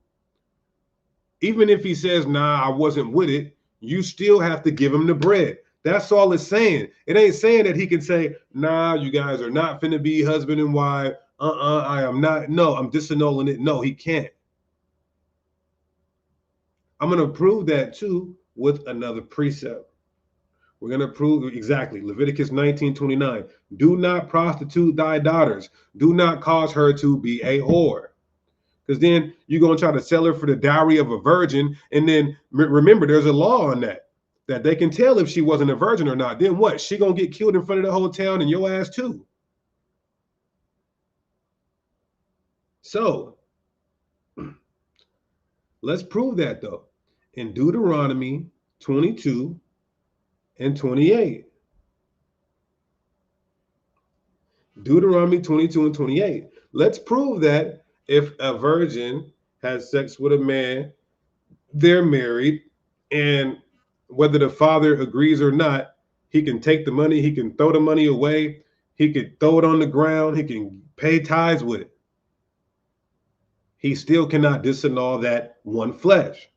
Even if he says, nah, I wasn't with it, you still have to give him the bread. That's all it's saying. It ain't saying that he can say, nah, you guys are not finna be husband and wife. I am not. No, I'm disannulling it. No, he can't. I'm going to prove that too with another precept. We're going to prove exactly Leviticus 19:29. Do not prostitute thy daughters. Do not cause her to be a whore. Because then you're going to try to sell her for the dowry of a virgin. And then remember, there's a law on that they can tell if she wasn't a virgin or not. Then what? She going to get killed in front of the whole town and your ass too. So let's prove that though. In Deuteronomy 22 and 28. Deuteronomy 22 and 28. Let's prove that if a virgin has sex with a man, they're married, and whether the father agrees or not, he can take the money, he can throw the money away, he could throw it on the ground, he can pay tithes with it. He still cannot disannul that one flesh.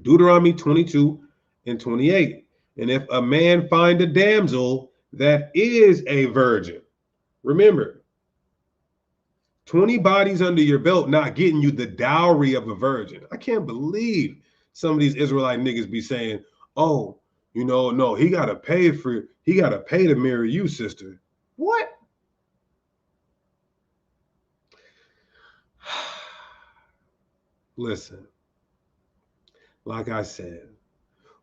Deuteronomy 22 and 28. And if a man find a damsel that is a virgin, remember, 20 bodies under your belt not getting you the dowry of a virgin. I can't believe some of these Israelite niggas be saying, oh, no, he got to pay to marry you, sister. What? Listen, like I said,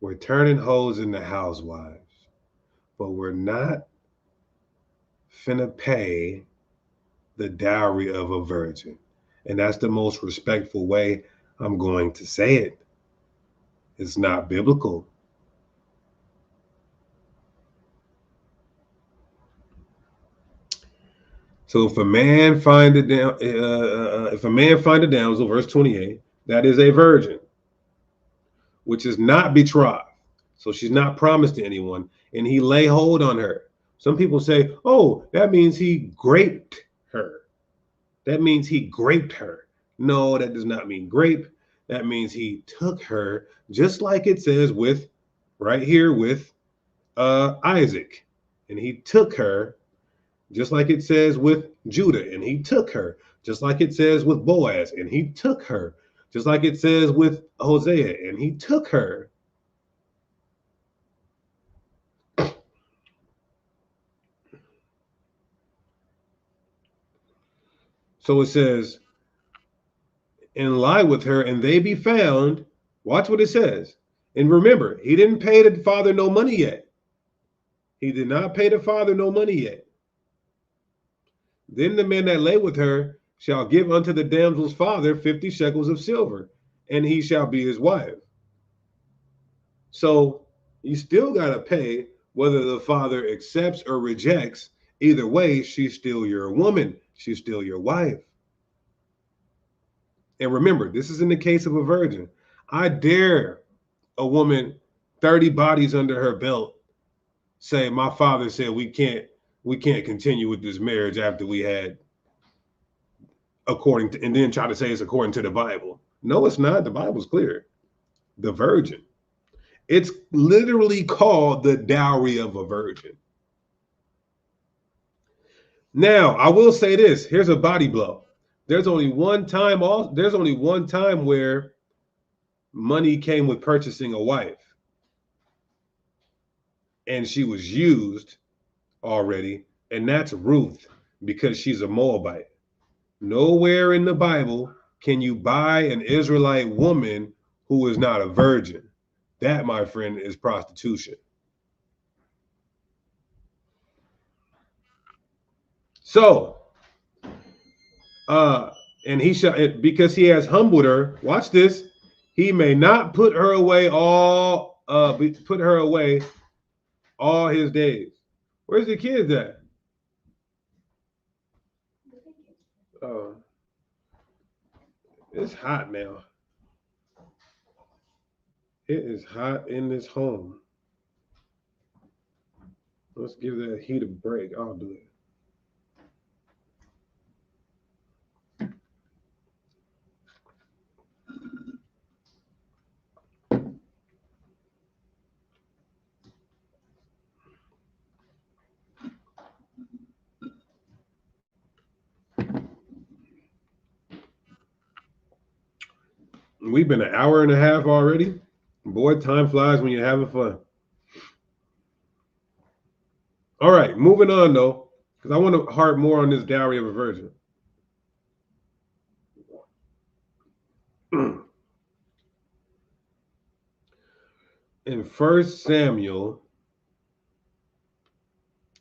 we're turning hoes into housewives, but we're not finna pay the dowry of a virgin. And that's the most respectful way I'm going to say it. It's not biblical. So if a man find a damsel, verse 28, that is a virgin, which is not betrothed. So she's not promised to anyone, and he lay hold on her. Some people say, oh, that means he graped her. That means he graped her. No, that does not mean grape. That means he took her, just like it says right here with Isaac. And he took her, just like it says with Judah. And he took her, just like it says with Boaz. And he took her, just like it says with Hosea. And he took her. So it says, and lie with her, and they be found. Watch what it says. And remember, he didn't pay the father no money yet. He did not pay the father no money yet. Then the man that lay with her shall give unto the damsel's father 50 shekels of silver, and he shall be his wife. So you still got to pay whether the father accepts or rejects. Either way, she's still your woman. She's still your wife. And remember, this is in the case of a virgin. I dare a woman 30 bodies under her belt say, my father said we can't we can't continue with this marriage after we had according to, and then try to say it's according to the Bible. No, it's not. The Bible's clear. The virgin. It's literally called the dowry of a virgin. Now, I will say this. Here's a body blow. There's only one time where money came with purchasing a wife, and she was used already, and that's Ruth, because she's a Moabite. Nowhere in the Bible can you buy an Israelite woman who is not a virgin. That, my friend, is prostitution. So, and he shall, because he has humbled her, watch this, he may not put her away all his days. Where's the kids at? Oh, it's hot now. It is hot in this home. Let's give that heat a break. I'll do it. We've been an hour and a half already. Boy, time flies when you're having fun. All right, moving on though, because I want to harp more on this dowry of a virgin. In 1 Samuel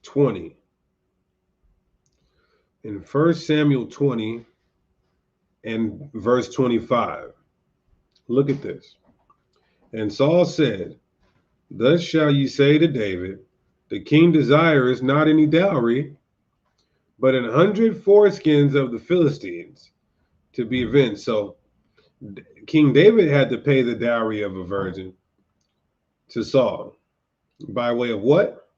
20. In 1 Samuel 20 and verse 25. Look at this. And Saul said, thus shall ye say to David, the king desireth not any dowry, but 100 foreskins of the Philistines to be avenged. So King David had to pay the dowry of a virgin to Saul. By way of what?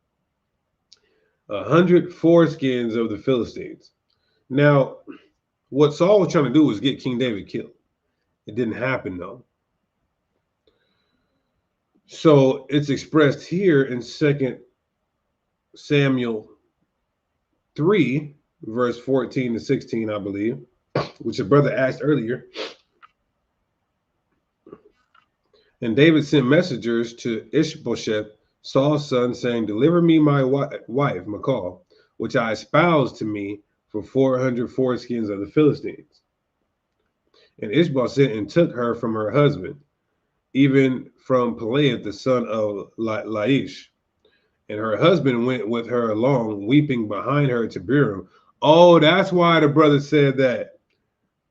100 foreskins of the Philistines. Now, what Saul was trying to do was get King David killed. It didn't happen though. So it's expressed here in 2 Samuel 3, verse 14 to 16, I believe, which a brother asked earlier. And David sent messengers to Ishbosheth, Saul's son, saying, deliver me my wife, Michal, which I espoused to me for 400 foreskins of the Philistines. And Ishbosheth sent and took her from her husband, even from Pelaeth, the son of Laish. And her husband went with her along, weeping behind her to Bahurim. Oh, that's why the brother said that.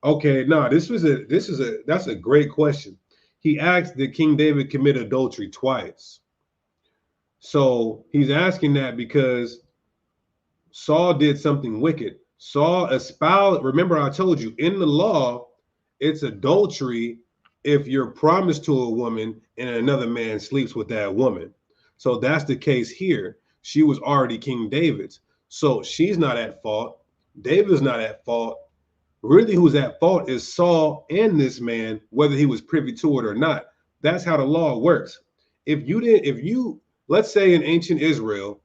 Okay, no, that's a great question. He asked, did King David commit adultery twice? So he's asking that because Saul did something wicked. Saul espoused, remember I told you, in the law, it's adultery if you're promised to a woman and another man sleeps with that woman. So that's the case here. She was already King David's. So she's not at fault. David's not at fault. Really, who's at fault is Saul and this man, whether he was privy to it or not. That's how the law works. Let's say in ancient Israel,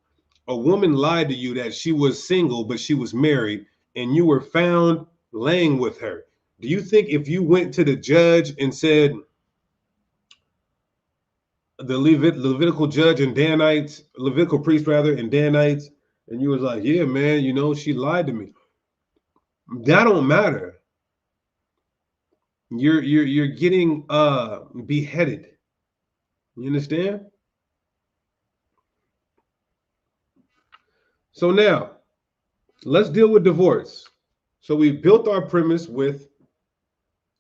a woman lied to you that she was single, but she was married, and you were found laying with her. Do you think if you went to the judge and said, the Levitical judge and Danites, Levitical priest rather, and Danites, and you was like, yeah, man, you know, she lied to me. That don't matter. You're getting beheaded. You understand? So now let's deal with divorce. So we built our premise with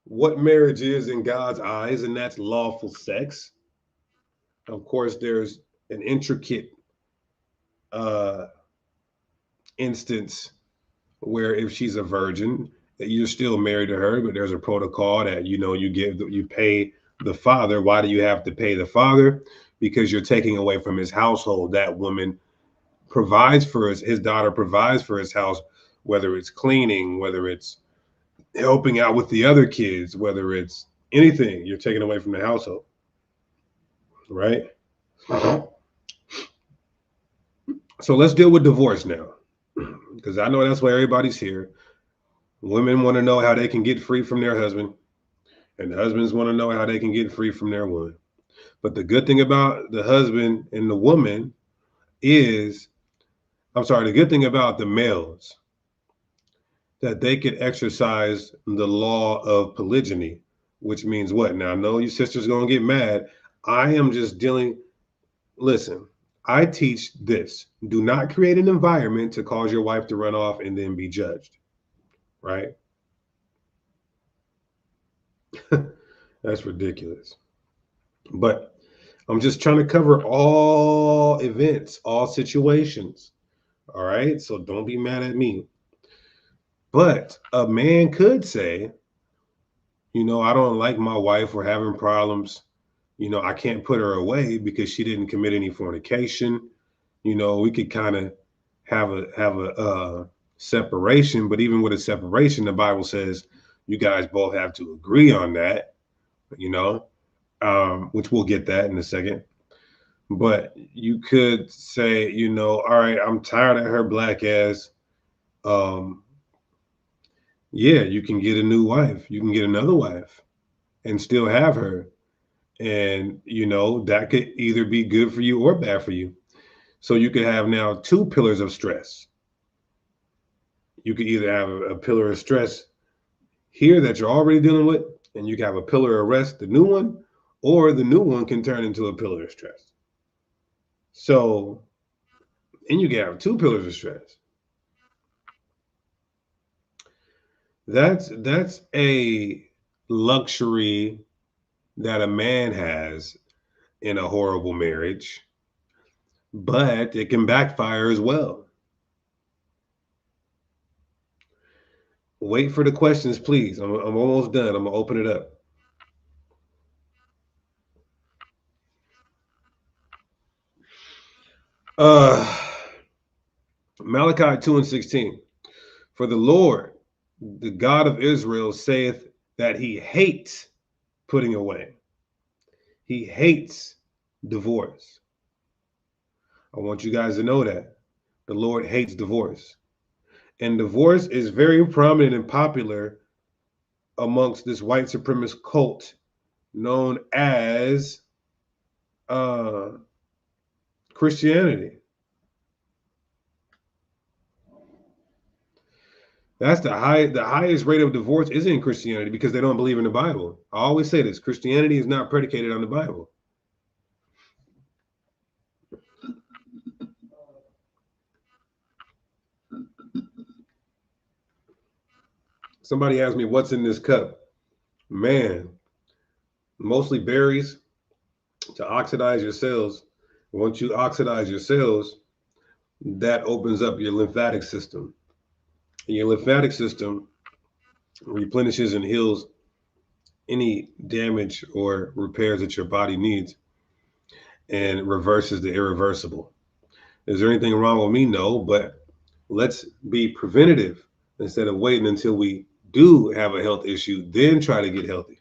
what marriage is in God's eyes, and that's lawful sex. Of course, there's an intricate instance where if she's a virgin, you're still married to her, but there's a protocol that, you know, you pay the father. Why do you have to pay the father? Because you're taking away from his household that woman provides for his daughter provides for his house, whether it's cleaning, whether it's helping out with the other kids, whether it's anything you're taking away from the household, right? So let's deal with divorce now, because I know that's why everybody's here. Women want to know how they can get free from their husband, and the husbands want to know how they can get free from their woman. But the good thing about the husband and the woman is, the good thing about the males, that they could exercise the law of polygyny, which means what? Now, I know your sister's going to get mad. I am just listen, I teach this. Do not create an environment to cause your wife to run off and then be judged, right? That's ridiculous. But I'm just trying to cover all events, all situations, all right? So don't be mad at me. But a man could say, I don't like my wife. We're having problems. I can't put her away because she didn't commit any fornication. We could kind of have a separation, but even with a separation, the Bible says you guys both have to agree on that, which we'll get that in a second. But you could say, all right, I'm tired of her black ass. Yeah, you can get a new wife. You can get another wife and still have her. And, that could either be good for you or bad for you. So you could have now two pillars of stress. You could either have a pillar of stress here that you're already dealing with, and you can have a pillar of rest, the new one, or the new one can turn into a pillar of stress. So, and you can have two pillars of stress. That's a luxury that a man has in a horrible marriage, but it can backfire as well. Wait for the questions, please. I'm almost done. I'm gonna open it up. Malachi 2:16. For the Lord, the God of Israel, saith that he hates putting away. He hates divorce. I want you guys to know that. The Lord hates divorce. And divorce is very prominent and popular amongst this white supremacist cult known as Christianity. That's the highest rate of divorce is in Christianity because they don't believe in the Bible. I always say this: Christianity is not predicated on the Bible. Somebody asked me, what's in this cup? Man, mostly berries to oxidize your cells. Once you oxidize your cells, that opens up your lymphatic system. And your lymphatic system replenishes and heals any damage or repairs that your body needs and reverses the irreversible. Is there anything wrong with me? No, but let's be preventative instead of waiting until we do have a health issue, then try to get healthy.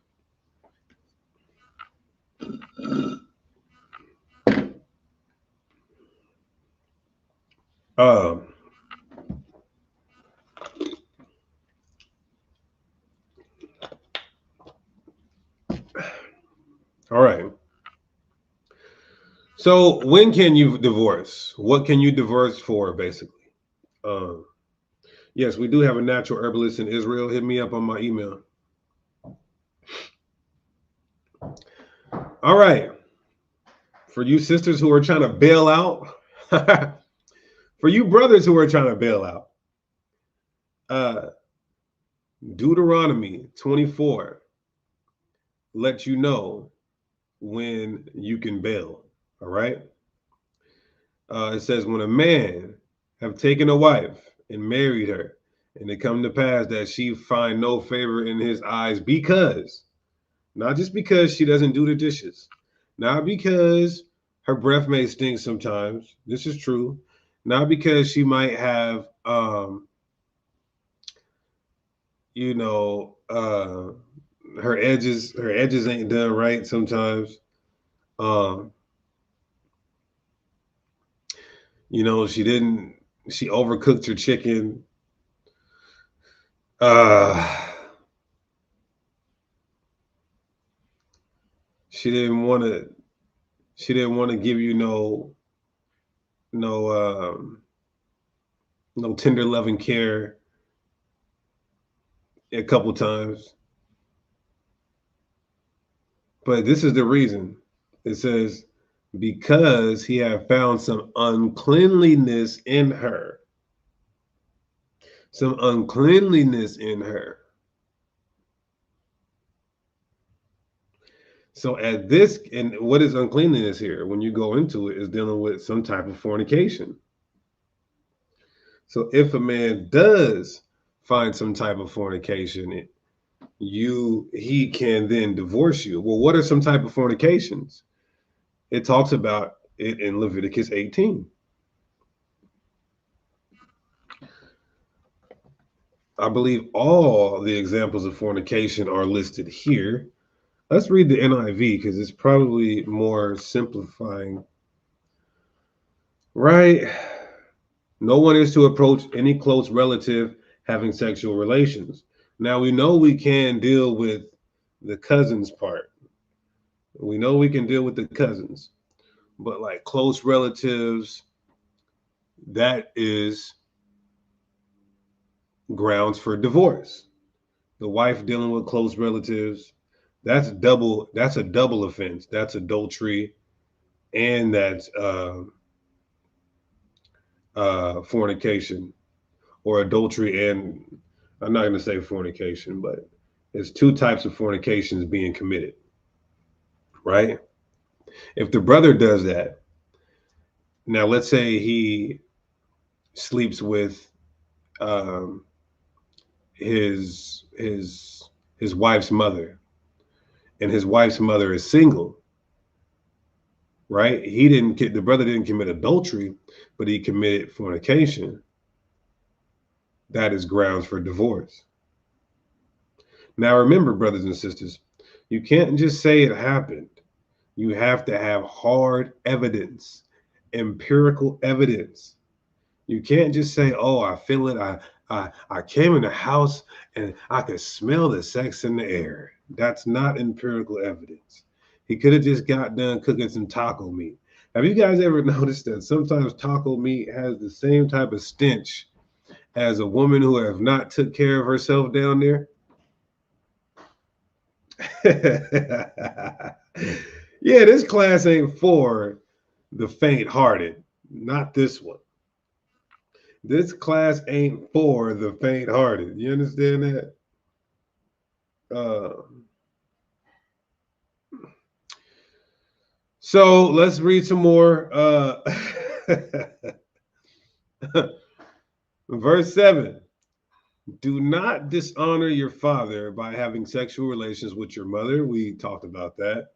All right. So when can you divorce? What can you divorce for, basically? Yes, we do have a natural herbalist in Israel. Hit me up on my email. All right. For you sisters who are trying to bail out, for you brothers who are trying to bail out, Deuteronomy 24 lets you know when you can bail. All right. It says, when a man have taken a wife and married her, and it come to pass that she find no favor in his eyes, because, not just because she doesn't do the dishes, not because her breath may stink sometimes, this is true, Not because she might have, her edges ain't done right sometimes. Um, she overcooked her chicken. She didn't want to give you no tender loving care a couple times. But this is the reason. It says, because he had found some uncleanliness in her. Some uncleanliness in her. So at this, and what is uncleanliness here? When you go into it, is dealing with some type of fornication. So if a man does find some type of fornication, he can then divorce you. Well, what are some type of fornications? It talks about it in Leviticus 18. I believe all the examples of fornication are listed here. Let's read the NIV because it's probably more simplifying. Right? No one is to approach any close relative having sexual relations. Now, we know we can deal with the cousins part. We know we can deal with the cousins. But like close relatives, that is grounds for divorce. The wife dealing with close relatives, that's a double offense. That's adultery, and that's fornication, or adultery, and I'm not going to say fornication, but there's two types of fornications being committed, right? If the brother does that, now let's say he sleeps with his wife's mother, and his wife's mother is single, right? The brother didn't commit adultery, but he committed fornication. That is grounds for divorce. Now remember, brothers and sisters, you can't just say it happened. You have to have hard evidence, empirical evidence. You can't just say, "Oh, I feel it. I came in the house and I could smell the sex in the air." That's not empirical evidence. He could have just got done cooking some taco meat. Have you guys ever noticed that sometimes taco meat has the same type of stench as a woman who have not took care of herself down there? Yeah, this class ain't for the faint-hearted. Not this one. This class ain't for the faint-hearted. You understand that? So let's read some more. Verse 7. Do not dishonor your father by having sexual relations with your mother. We talked about that.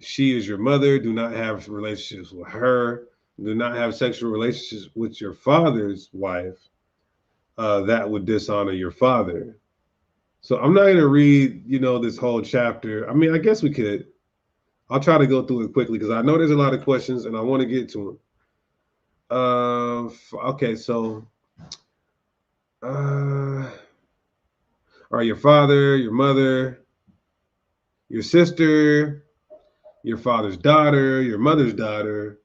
She is your mother. Do not have relationships with her. Do not have sexual relationships with your father's wife. That would dishonor your father. So I'm not going to read, this whole chapter. I mean, I guess we could. I'll try to go through it quickly because I know there's a lot of questions and I want to get to them. Okay, so are your father, your mother, your sister, your father's daughter, your mother's daughter,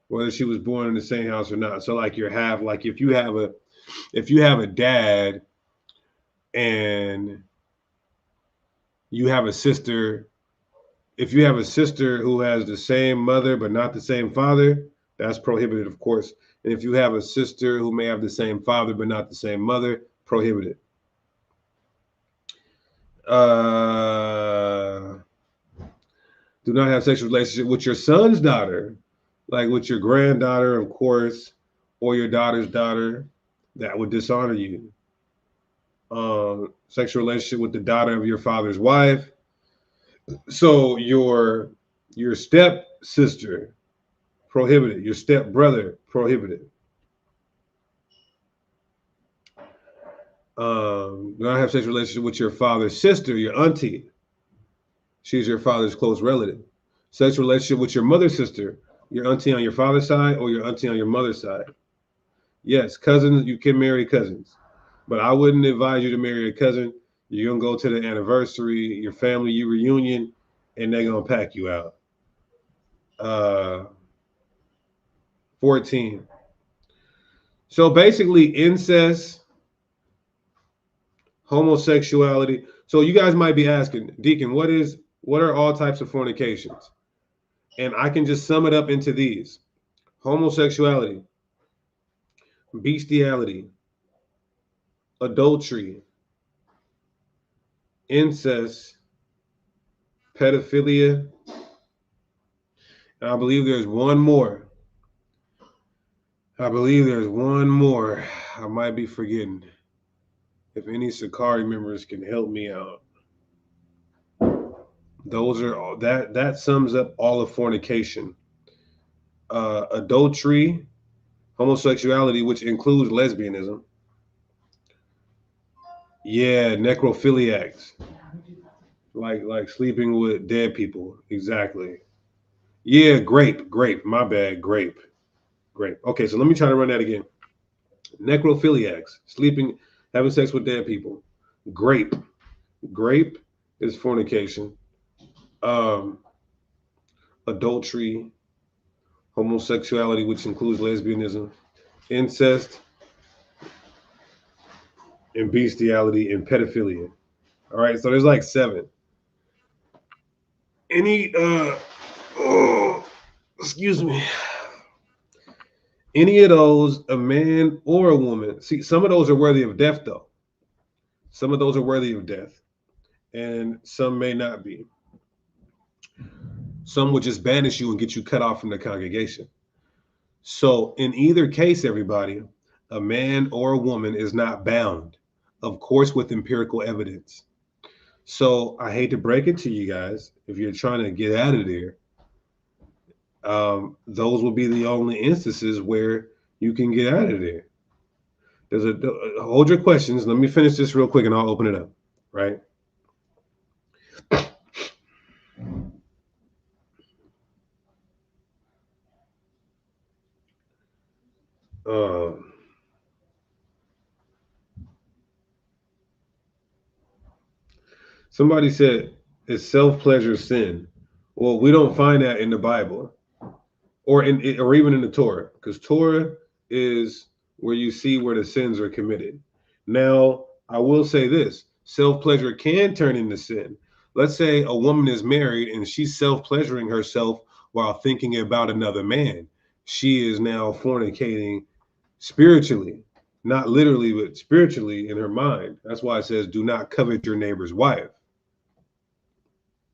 whether she was born in the same house or not. So like if you have a dad and you have a sister, if you have a sister who has the same mother but not the same father, that's prohibited, of course. And if you have a sister who may have the same father but not the same mother, prohibited. Do not have sexual relationship with your son's daughter, like with your granddaughter, of course, or your daughter's daughter. That would dishonor you. Sexual relationship with the daughter of your father's wife. So your step sister prohibited. Your stepbrother, prohibited. Do not have sexual relationship with your father's sister, your auntie. She's your father's close relative. Sexual relationship with your mother's sister, your auntie on your father's side or your auntie on your mother's side. Yes, cousins, you can marry cousins, but I wouldn't advise you to marry a cousin. You're going to go to the anniversary, your family reunion, and they're going to pack you out. 14. So basically incest, homosexuality. So you guys might be asking, Deacon, what are all types of fornications? And I can just sum it up into these: homosexuality, bestiality, adultery, incest, pedophilia, and I believe there's one more. I might be forgetting. If any Sakari members can help me out. Those are all that sums up all of fornication. Adultery, homosexuality, which includes lesbianism. Yeah, necrophiliacs. Like sleeping with dead people. Exactly. Yeah, grape. My bad, grape. Okay, so let me try to run that again. Necrophiliacs, having sex with dead people. Grape is fornication. Adultery, homosexuality, which includes lesbianism, incest, and bestiality, and pedophilia. All right, so there's like 7. Any of those, a man or a woman. See, some of those are worthy of death, though. Some of those are worthy of death, and some may not be. Some would just banish you and get you cut off from the congregation. So in either case, everybody, a man or a woman is not bound, of course, with empirical evidence. So I hate to break it to you guys, if you're trying to get out of there, those will be the only instances where you can get out of there. Hold your questions. Let me finish this real quick and I'll open it up, right? Somebody said, is self-pleasure sin? Well, we don't find that in the Bible or even in the Torah, because Torah is where you see where the sins are committed. Now, I will say this: self-pleasure can turn into sin. Let's say a woman is married and she's self-pleasuring herself while thinking about another man. She is now fornicating spiritually, not literally, but spiritually in her mind. That's why it says, do not covet your neighbor's wife.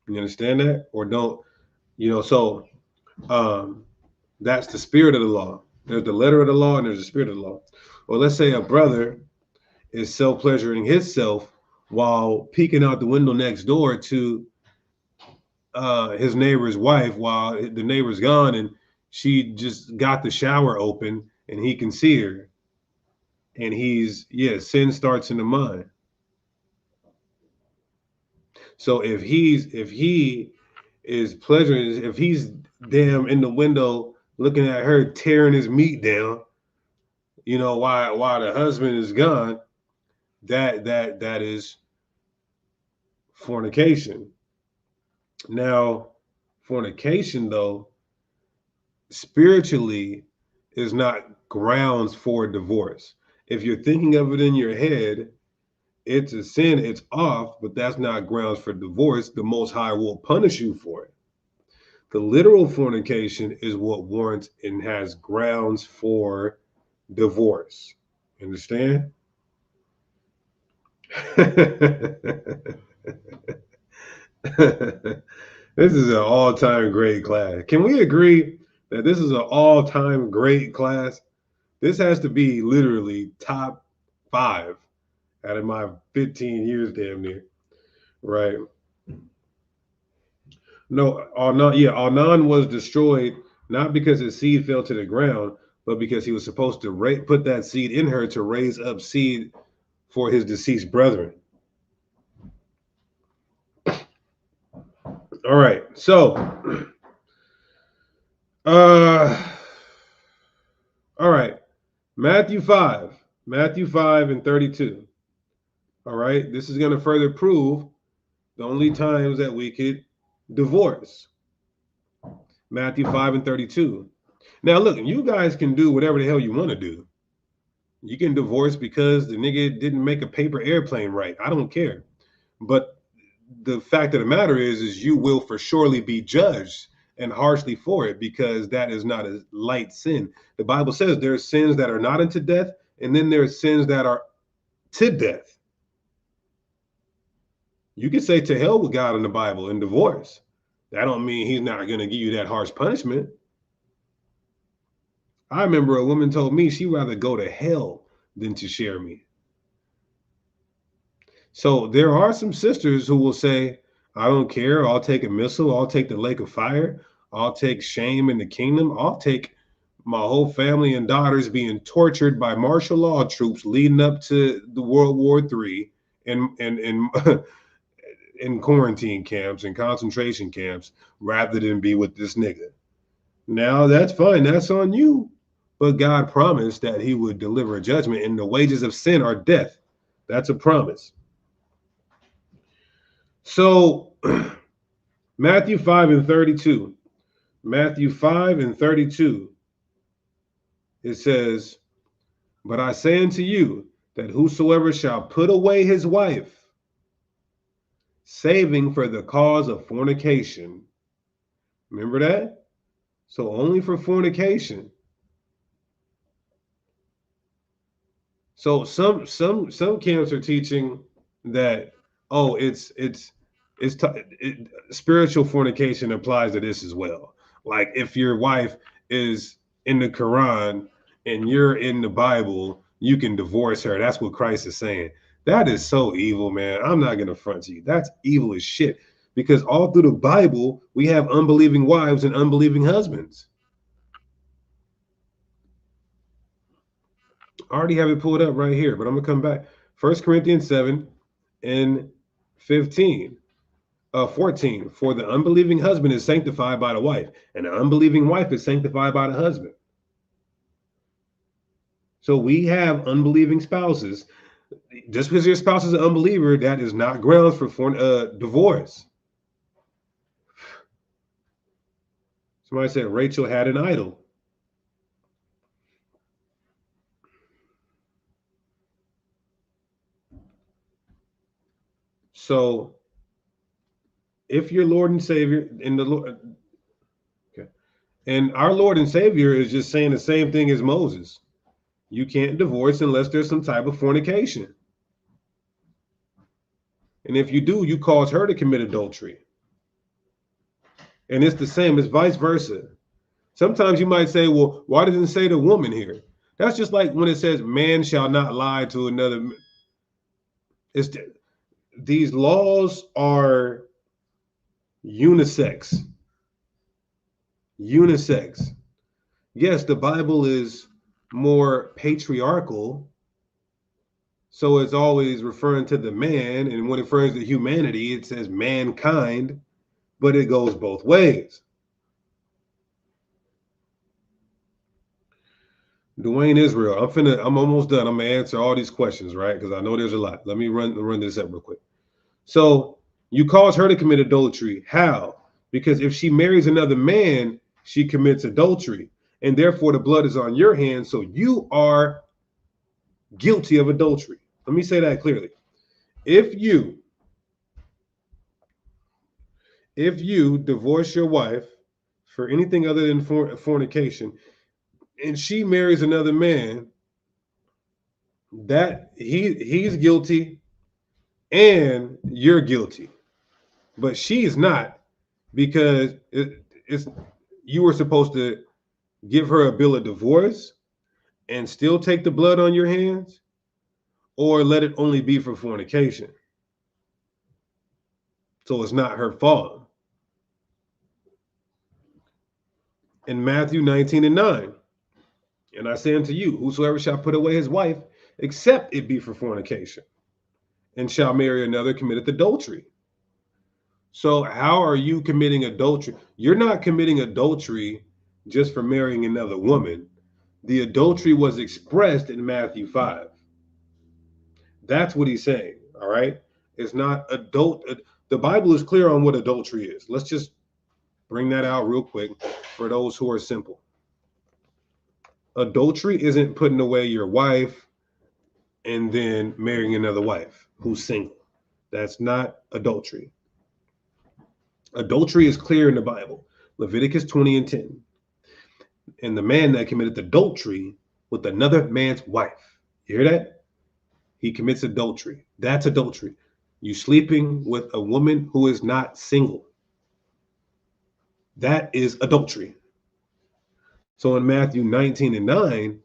You understand that? Or don't, so that's the spirit of the law. There's the letter of the law and there's the spirit of the law. Or let's say a brother is self-pleasuring himself while peeking out the window next door to his neighbor's wife while the neighbor's gone and she just got the shower open and he can see her. And sin starts in the mind. So if he is pleasuring, if he's damn in the window looking at her tearing his meat down, while the husband is gone, that is fornication. Now, fornication, though, spiritually is not grounds for divorce. If you're thinking of it in your head, it's a sin, it's off, but that's not grounds for divorce. The Most High will punish you for it. The literal fornication is what warrants and has grounds for divorce. Understand? This is an all-time great class. Can we agree that this is an all-time great class? This has to be literally top 5 out of my 15 years damn near, right? No, Arnon was destroyed not because his seed fell to the ground, but because he was supposed to put that seed in her to raise up seed for his deceased brethren. All right, so all right, Matthew 5 and 32. All right, this is going to further prove the only times that we could divorce. Matthew 5 and 32. Now, look, you guys can do whatever the hell you want to do. You can divorce because the nigga didn't make a paper airplane right. I don't care. But the fact of the matter is you will for surely be judged and harshly for it, because that is not a light sin. The Bible says there are sins that are not unto death, and then there are sins that are to death. You can say to hell with God in the Bible and divorce. That don't mean he's not going to give you that harsh punishment. I remember a woman told me she'd rather go to hell than to share me. So there are some sisters who will say, I don't care. I'll take a missile. I'll take the lake of fire. I'll take shame in the kingdom. I'll take my whole family and daughters being tortured by martial law troops leading up to the World War III and in quarantine camps and concentration camps rather than be with this nigga. Now that's fine. That's on you. But God promised that he would deliver a judgment, and the wages of sin are death. That's a promise. So Matthew 5 and 32. Matthew 5 and 32. It says, but I say unto you that whosoever shall put away his wife, saving for the cause of fornication. Remember that? So only for fornication. So some camps are teaching that, oh, spiritual fornication applies to this as well. Like if your wife is in the Quran and you're in the Bible, you can divorce her. That's what Christ is saying. That is so evil, man. I'm not going to front to you. That's evil as shit. Because all through the Bible, we have unbelieving wives and unbelieving husbands. I already have it pulled up right here, but I'm going to come back. 1 Corinthians 7 and 14. For the unbelieving husband is sanctified by the wife, and the unbelieving wife is sanctified by the husband. So we have unbelieving spouses. Just because your spouse is an unbeliever, that is not grounds for divorce. Somebody said Rachel had an idol. So if your Lord and Savior in the Lord, okay, and our Lord and Savior is just saying the same thing as Moses. You can't divorce unless there's some type of fornication. And if you do, you cause her to commit adultery. And it's the same, it's vice versa. Sometimes you might say, well, why doesn't it say the woman here? That's just like when it says man shall not lie to another. These laws are unisex. Unisex. Yes, the Bible is more patriarchal, so it's always referring to the man, and when it refers to humanity, it says mankind, but it goes both ways. Dwayne Israel, I'm almost done. I'm gonna answer all these questions, right? Because I know there's a lot. Let me run this up real quick. So you cause her to commit adultery. How? Because if she marries another man, she commits adultery. And therefore the blood is on your hands. So you are guilty of adultery. Let me say that clearly. If you divorce your wife for anything other than fornication, and she marries another man, that he's guilty and you're guilty. But she's not, because you were supposed to give her a bill of divorce and still take the blood on your hands, or let it only be for fornication. So it's not her fault. in Matthew 19:9. And I say unto you, whosoever shall put away his wife, except it be for fornication, and shall marry another, committeth adultery. So how are you committing adultery? You're not committing adultery just for marrying another woman. The adultery was expressed in Matthew 5. That's what he's saying, all right? It's not adult. The Bible is clear on what adultery is. Let's just bring that out real quick for those who are simple. Adultery isn't putting away your wife and then marrying another wife who's single. That's not adultery. Adultery is clear in the Bible. Leviticus 20:10. And the man that committed adultery with another man's wife. You hear that? He commits adultery. That's adultery. You sleeping with a woman who is not single. That is adultery. So in Matthew 19:9,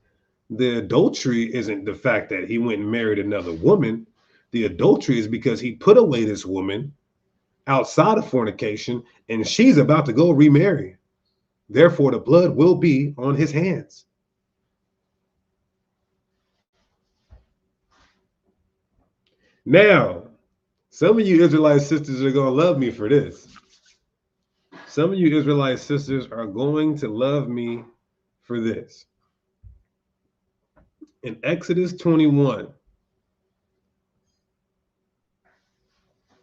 the adultery isn't the fact that he went and married another woman. The adultery is because he put away this woman outside of fornication, and she's about to go remarry. Therefore, the blood will be on his hands. Now, some of you Israelite sisters are going to love me for this. Some of you Israelite sisters are going to love me for this. In Exodus 21,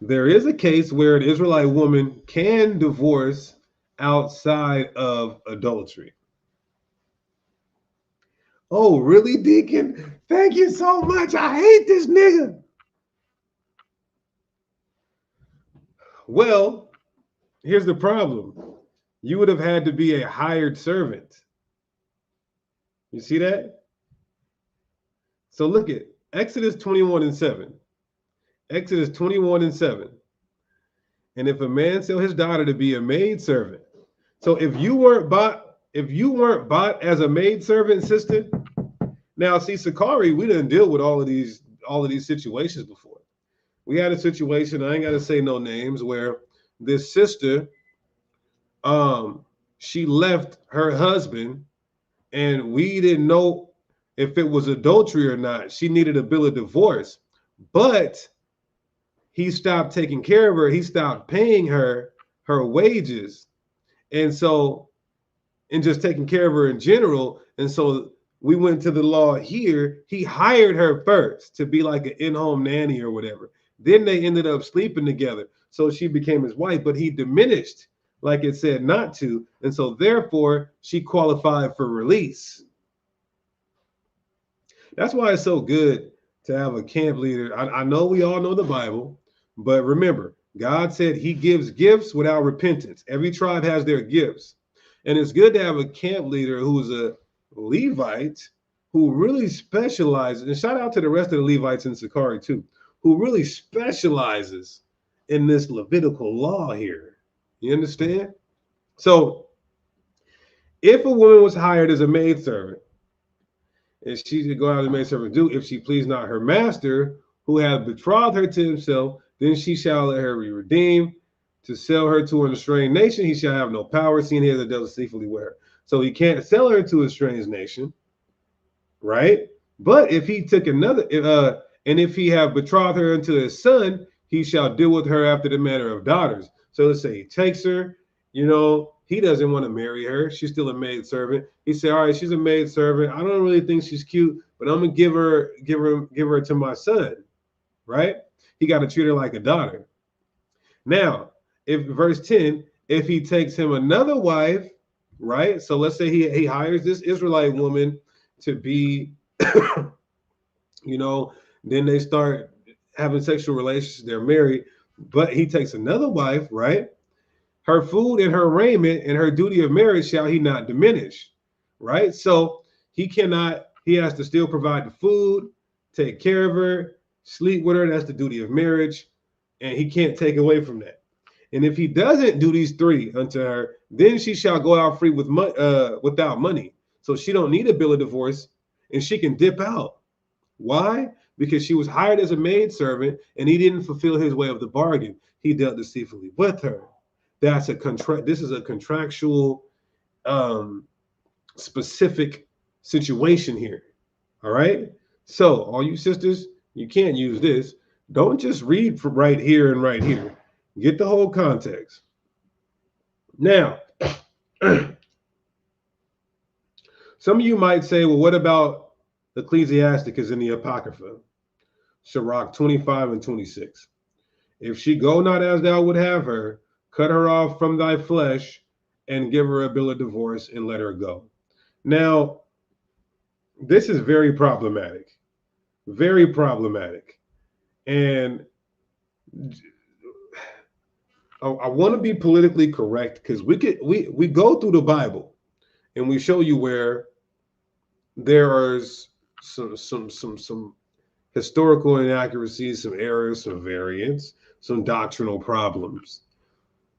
there is a case where an Israelite woman can divorce outside of adultery. Oh, really, Deacon? Thank you so much. I hate this nigga. Well, here's the problem. You would have had to be a hired servant. You see that? So look at Exodus 21:7. Exodus 21:7. And if a man sell his daughter to be a maidservant. So if you weren't bought as a maidservant, sister. Now, see, Sakari, we didn't deal with all of these situations before. We had a situation, I ain't gotta say no names, where this sister, she left her husband, and we didn't know if it was adultery or not. She needed a bill of divorce, but he stopped taking care of her. He stopped paying her wages, and just taking care of her in general. And so we went to the law here. He hired her first to be like an in-home nanny or whatever. Then they ended up sleeping together. So she became his wife, but he diminished like it said not to. And so therefore she qualified for release. That's why it's so good to have a camp leader. I know we all know the Bible, but remember, God said he gives gifts without repentance. Every tribe has their gifts. And it's good to have a camp leader who's a Levite who really specializes, and shout out to the rest of the Levites in Sakari too, who really specializes in this Levitical law here. You understand? So if a woman was hired as a maidservant, and she should go out as a maidservant do, if she please not her master, who hath betrothed her to himself, then she shall let her be redeemed. To sell her to an estranged nation, he shall have no power, seeing he has a devil deceitfully with her. So he can't sell her to a strange nation, right? But if he took another, and if he have betrothed her unto his son, he shall deal with her after the manner of daughters. So let's say he takes her, he doesn't want to marry her. She's still a maid servant. He said, all right, she's a maid servant. I don't really think she's cute, but I'm gonna give her to my son, right? He got to treat her like a daughter. Now, if verse 10, if he takes him another wife, right? So let's say he hires this Israelite woman to be, then they start having sexual relations, they're married, but he takes another wife, right? Her food and her raiment and her duty of marriage shall he not diminish, right? So he has to still provide the food, take care of her, sleep with her. That's the duty of marriage. And he can't take away from that. And if he doesn't do these three unto her, then she shall go out free without money. So she don't need a bill of divorce, and she can dip out. Why? Because she was hired as a maidservant, and he didn't fulfill his way of the bargain. He dealt deceitfully with her. That's a contract. This is a contractual specific situation here. All right. So all you sisters, you can't use this. Don't just read from right here and right here. Get the whole context. Now, some of you might say, well, what about Ecclesiasticus in the Apocrypha? Sirach 25 and 26. If she go not as thou would have her, cut her off from thy flesh and give her a bill of divorce and let her go. Now, this is very problematic. Very problematic. And I want to be politically correct because we go through the Bible and we show you where there are some historical inaccuracies, some errors, some variants, some doctrinal problems.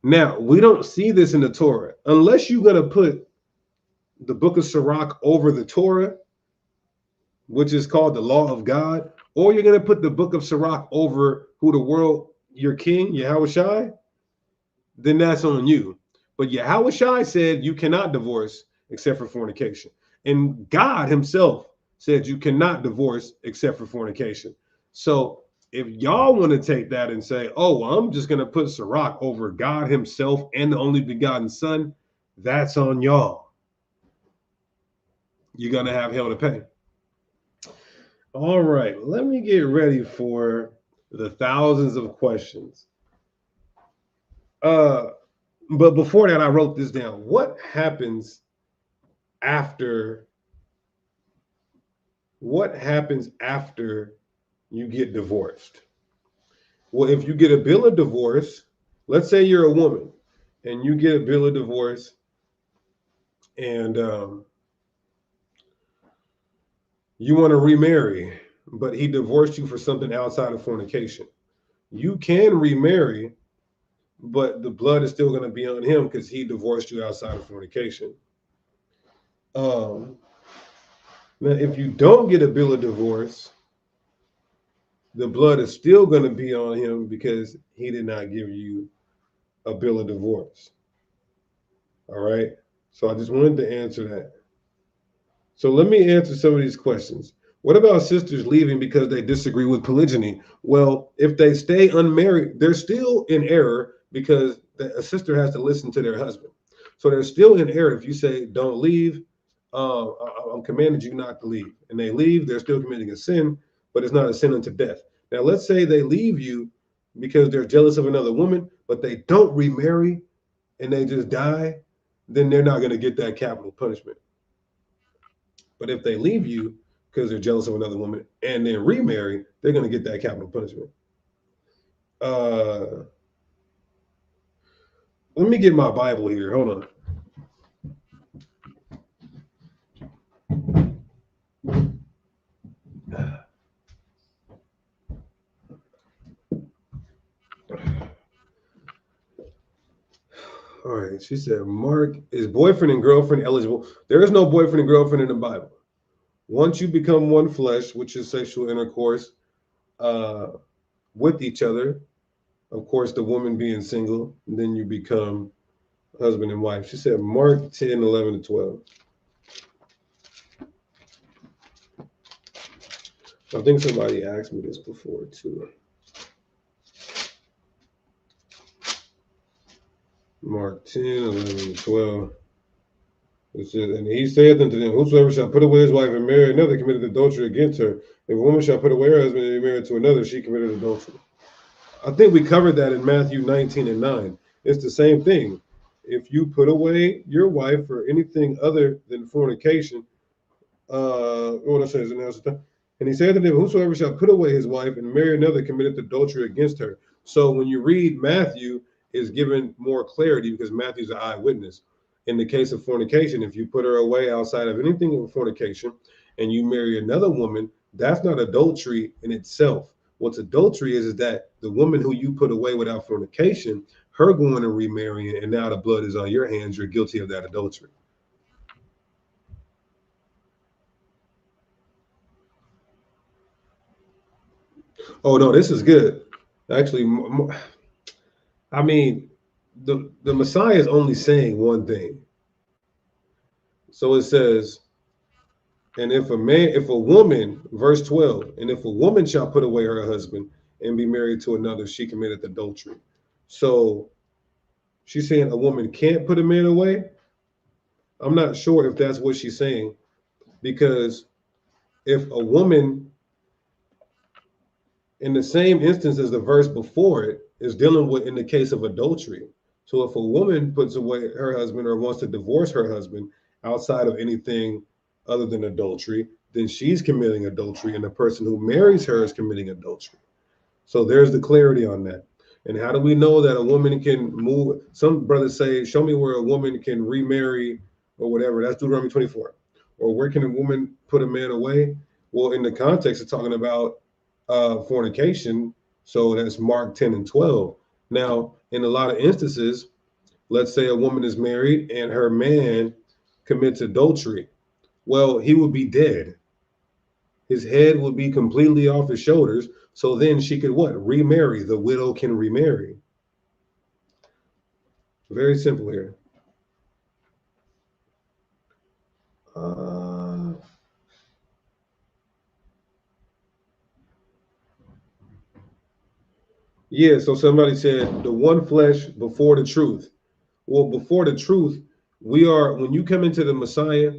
Now, we don't see this in the Torah. Unless you're going to put the book of Sirach over the Torah, which is called the law of God, or you're going to put the book of Sirach over who the world, your king, Yahushai, then that's on you. But Yahushai said you cannot divorce except for fornication. And God himself said you cannot divorce except for fornication. So if y'all want to take that and say, oh, well, I'm just going to put Sirach over God himself and the only begotten son, that's on y'all. You're going to have hell to pay. All right, let me get ready for the thousands of questions. But before that, I wrote this down. What happens after you get divorced? Well, if you get a bill of divorce, let's say you're a woman and you get a bill of divorce and you want to remarry, but he divorced you for something outside of fornication. You can remarry, but the blood is still going to be on him because he divorced you outside of fornication. Now, if you don't get a bill of divorce, the blood is still going to be on him because he did not give you a bill of divorce. All right. So I just wanted to answer that. So let me answer some of these questions. What about sisters leaving because they disagree with polygyny? Well, if they stay unmarried, they're still in error because a sister has to listen to their husband. So they're still in error if you say, don't leave. I'm commanded you not to leave. And they leave, they're still committing a sin, but it's not a sin unto death. Now, let's say they leave you because they're jealous of another woman, but they don't remarry and they just die, then they're not going to get that capital punishment. But if they leave you because they're jealous of another woman and then remarry, they're going to get that capital punishment. Let me get my Bible here. Hold on. All right, she said, Mark, is boyfriend and girlfriend eligible? There is no boyfriend and girlfriend in the Bible. Once you become one flesh, which is sexual intercourse with each other, of course, the woman being single, then you become husband and wife. She said, Mark 10, 11 to 12. I think somebody asked me this before, too. Mark 10, 11, 12. It says, and he saith unto them, whosoever shall put away his wife and marry another committed adultery against her. If a woman shall put away her husband and be married to another, she committed adultery. I think we covered that in Matthew 19 and 9. It's the same thing. If you put away your wife for anything other than fornication, what it says in the and he said to them, whosoever shall put away his wife and marry another committed adultery against her. So when you read Matthew, is given more clarity because Matthew's an eyewitness. In the case of fornication, if you put her away outside of anything of fornication and you marry another woman, that's not adultery in itself. What's adultery is that the woman who you put away without fornication, her going and remarrying, and now the blood is on your hands, you're guilty of that adultery. Oh, no, this is good. Actually, I mean, the Messiah is only saying one thing. So it says, and if a woman, verse 12, and if a woman shall put away her husband and be married to another, she committed adultery. So she's saying a woman can't put a man away. I'm not sure if that's what she's saying, because if a woman, in the same instance as the verse before it, is dealing with in the case of adultery. So if a woman puts away her husband or wants to divorce her husband outside of anything other than adultery, then she's committing adultery, and the person who marries her is committing adultery. So there's the clarity on that. And how do we know that a woman can move? Some brothers say, show me where a woman can remarry or whatever. That's Deuteronomy 24. Or where can a woman put a man away? Well, in the context of talking about fornication, so that's Mark 10 and 12. Now, in a lot of instances, let's say a woman is married and her man commits adultery. Well, he would be dead. His head would be completely off his shoulders. So then she could what? Remarry. The widow can remarry. Very simple here. Yeah, so somebody said the one flesh before the truth. Well, before the truth, we are, when you come into the Messiah,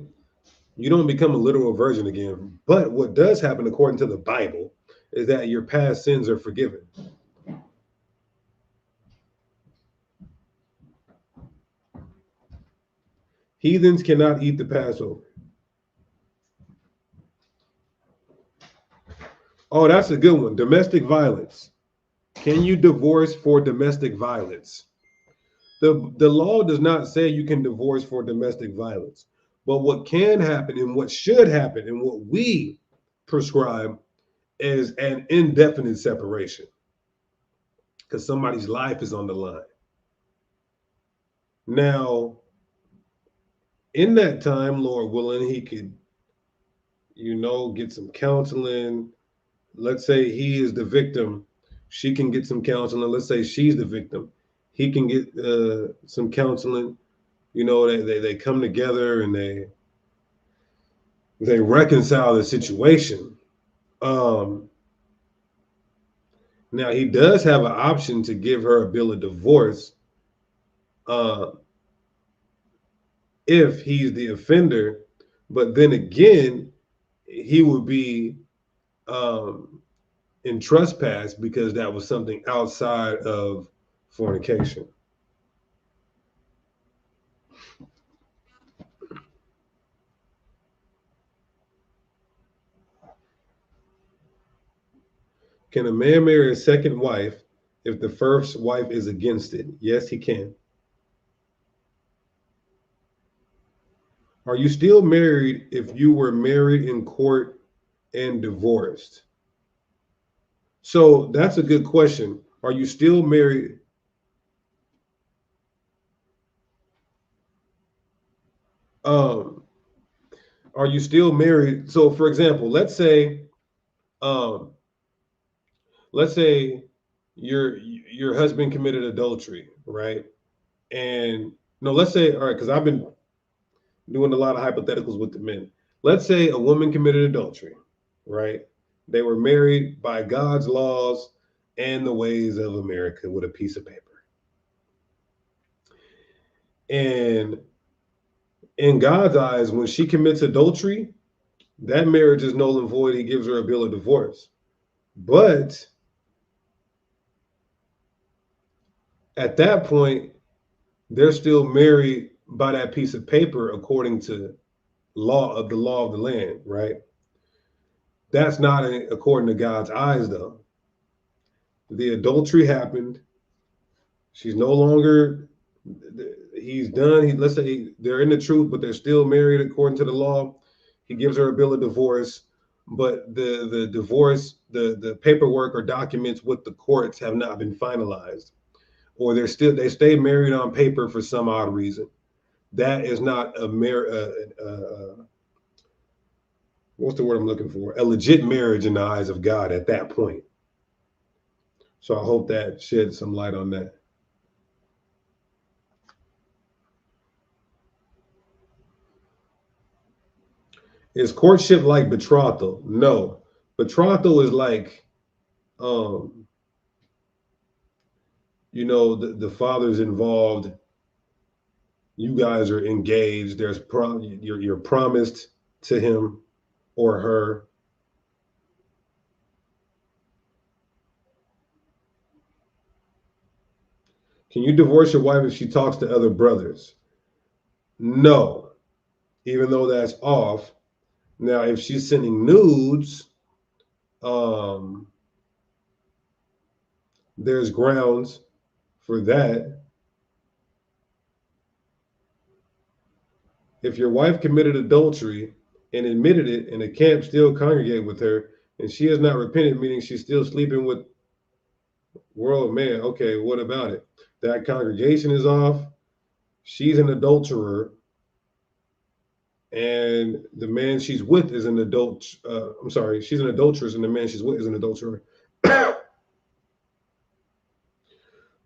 you don't become a literal virgin again. But what does happen according to the Bible is that your past sins are forgiven. Heathens cannot eat the Passover. Oh, that's a good one. Domestic violence. Can you divorce for domestic violence? The law does not say you can divorce for domestic violence. But what can happen and what should happen and what we prescribe is an indefinite separation, because somebody's life is on the line. Now, in that time, Lord willing, he could, get some counseling. Let's say he is the victim. She can get some counseling. Let's say she's the victim. He can get some counseling. They come together and they reconcile the situation. Now, he does have an option to give her a bill of divorce if he's the offender. But then again, he would be in trespass because that was something outside of fornication. Can a man marry a second wife if the first wife is against it? Yes, he can. Are you still married if you were married in court and divorced? So that's a good question. Are you still married? Are you still married? So, for example, let's say your husband committed adultery, right? And no, let's say, all right, because I've been doing a lot of hypotheticals with the men. Let's say a woman committed adultery, right? They were married by God's laws and the ways of America with a piece of paper. And in God's eyes, when she commits adultery, that marriage is null and void. He gives her a bill of divorce. But at that point, they're still married by that piece of paper according to the law of the land, right? That's not according to God's eyes, though. The adultery happened. She's no longer, he's done. Let's say they're in the truth, but they're still married according to the law. He gives her a bill of divorce, but the divorce, the paperwork or documents with the courts have not been finalized, or they stay married on paper for some odd reason. That is not what's the word I'm looking for? A legit marriage in the eyes of God at that point. So I hope that sheds some light on that. Is courtship like betrothal? No. Betrothal is like, you know, the father's involved. You guys are engaged. There's you're promised to him or her. Can you divorce your wife if she talks to other brothers? No, even though that's off. Now, if she's sending nudes, there's grounds for that. If your wife committed adultery and admitted it, and the camp still congregate with her, and she has not repented, meaning she's still sleeping with world man, okay, what about it? That congregation is off. She's an adulterer, and the man she's with is an adult. I'm sorry, she's an adulteress, and the man she's with is an adulterer.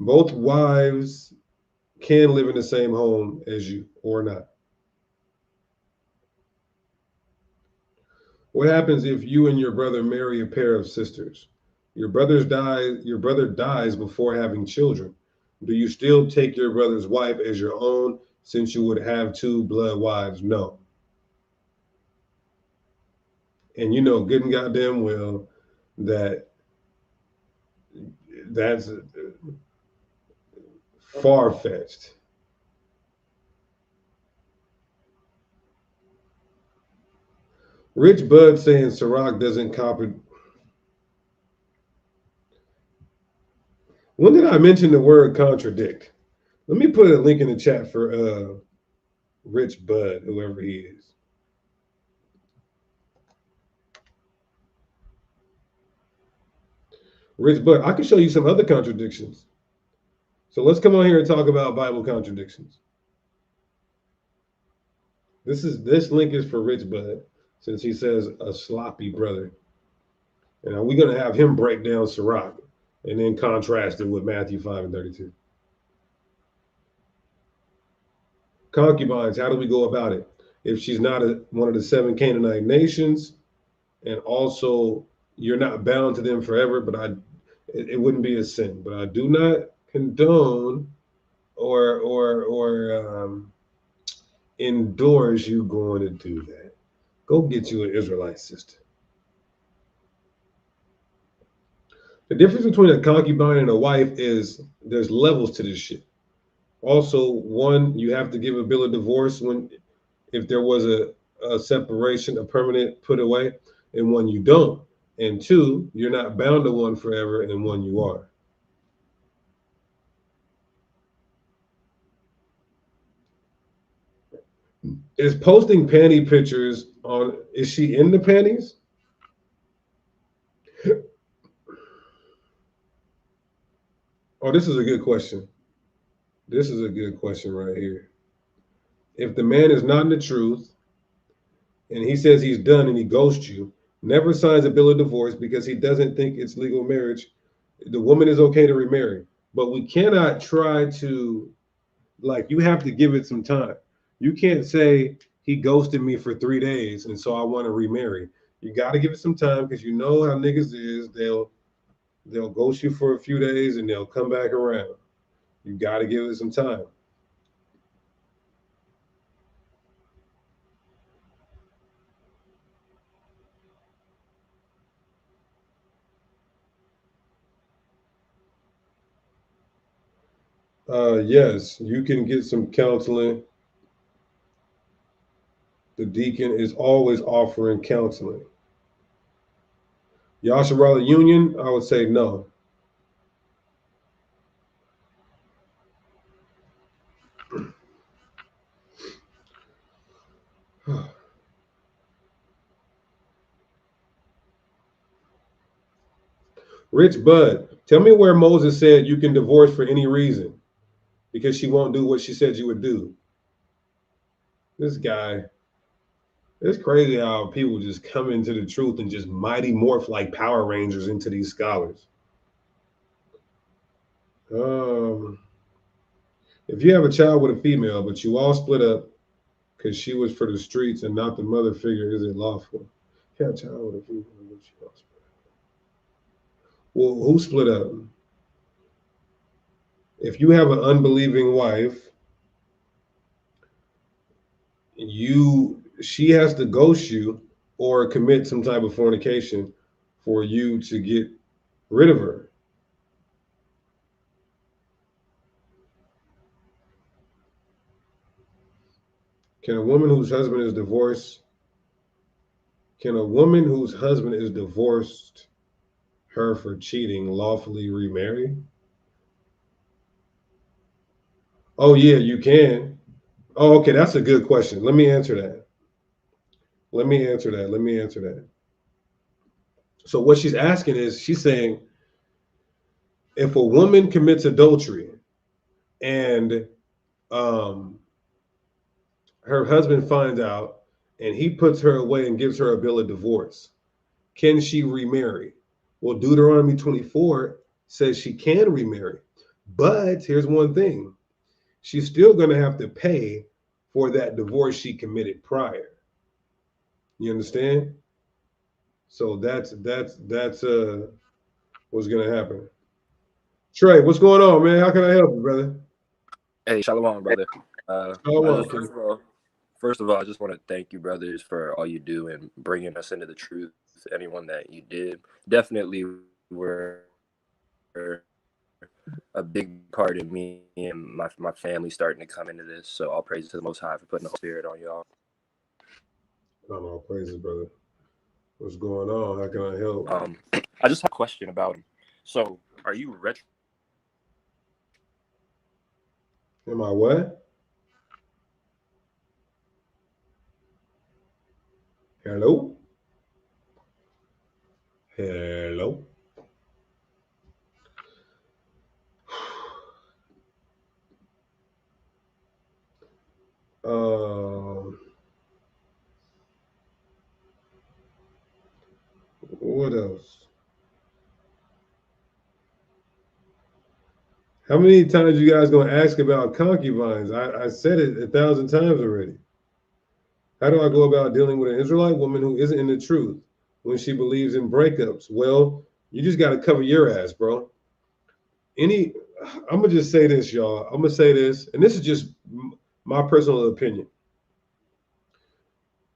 Both wives can live in the same home as you or not. What happens if you and your brother marry a pair of sisters? Your brother dies before having children. Do you still take your brother's wife as your own since you would have two blood wives? No. And you know good and goddamn well that that's far-fetched. Rich Bud saying Ciroc doesn't copy. When did I mention the word contradict? Let me put a link in the chat for Rich Bud, whoever he is. Rich Bud, I can show you some other contradictions. So let's come on here and talk about Bible contradictions. This link is for Rich Bud, since he says a sloppy brother. And we're going to have him break down Ciroc and then contrast it with Matthew 5:32. Concubines, how do we go about it? If she's not one of the 7 Canaanite nations, and also you're not bound to them forever, but it wouldn't be a sin. But I do not condone or endorse you going to do that. Go get you an Israelite sister. The difference between a concubine and a wife is there's levels to this shit. Also, one, you have to give a bill of divorce if there was a separation, a permanent put away, and one you don't. And 2, you're not bound to one forever, and 1 you are. Is posting panty pictures on, is she in the panties? Oh, this is a good question. This is a good question right here. If the man is not in the truth and he says he's done and he ghosts you, never signs a bill of divorce because he doesn't think it's legal marriage, the woman is okay to remarry. But we cannot try to, you have to give it some time. You can't say he ghosted me for 3 days and so I want to remarry. You got to give it some time because you know how niggas is. They'll ghost you for a few days and they'll come back around. You got to give it some time. Yes, you can get some counseling. The deacon is always offering counseling. Yasharala Union, I would say no. Rich Bud, tell me where Moses said you can divorce for any reason because she won't do what she said you would do. This guy, it's crazy how people just come into the truth and just mighty morph like Power Rangers into these scholars. If you have a child with a female, but you all split up because she was for the streets and not the mother figure, is it lawful? Yeah, child with a fever in which she lost. Well, who split up? If you have an unbelieving wife, she has to ghost you or commit some type of fornication for you to get rid of her. Can a woman whose husband is divorced her for cheating lawfully remarry? Oh yeah, you can. Oh, okay, that's a good question. Let me answer that. So what she's asking is, she's saying, if a woman commits adultery and her husband finds out and he puts her away and gives her a bill of divorce, can she remarry? Well, Deuteronomy 24 says she can remarry. But here's one thing. She's still going to have to pay for that divorce she committed prior. You understand? So that's what's going to happen. Trey, what's going on, man? How can I help you, brother? Hey, shalom, brother. First of all, I just want to thank you, brothers, for all you do and bringing us into the truth. Anyone that you did definitely were a big part of me and my family starting to come into this. So all praises to the Most High for putting the Holy Spirit on y'all. All praises, brother. What's going on? How can I help? I just have a question about him. So, are you retro? Am I what? Hello? Hello? What else? How many times you guys gonna ask about concubines? I said it 1,000 times already. How do I go about dealing with an Israelite woman who isn't in the truth when she believes in breakups? Well, you just got to cover your ass, bro. I'm gonna just say this, y'all. I'm gonna say this, and this is just my personal opinion.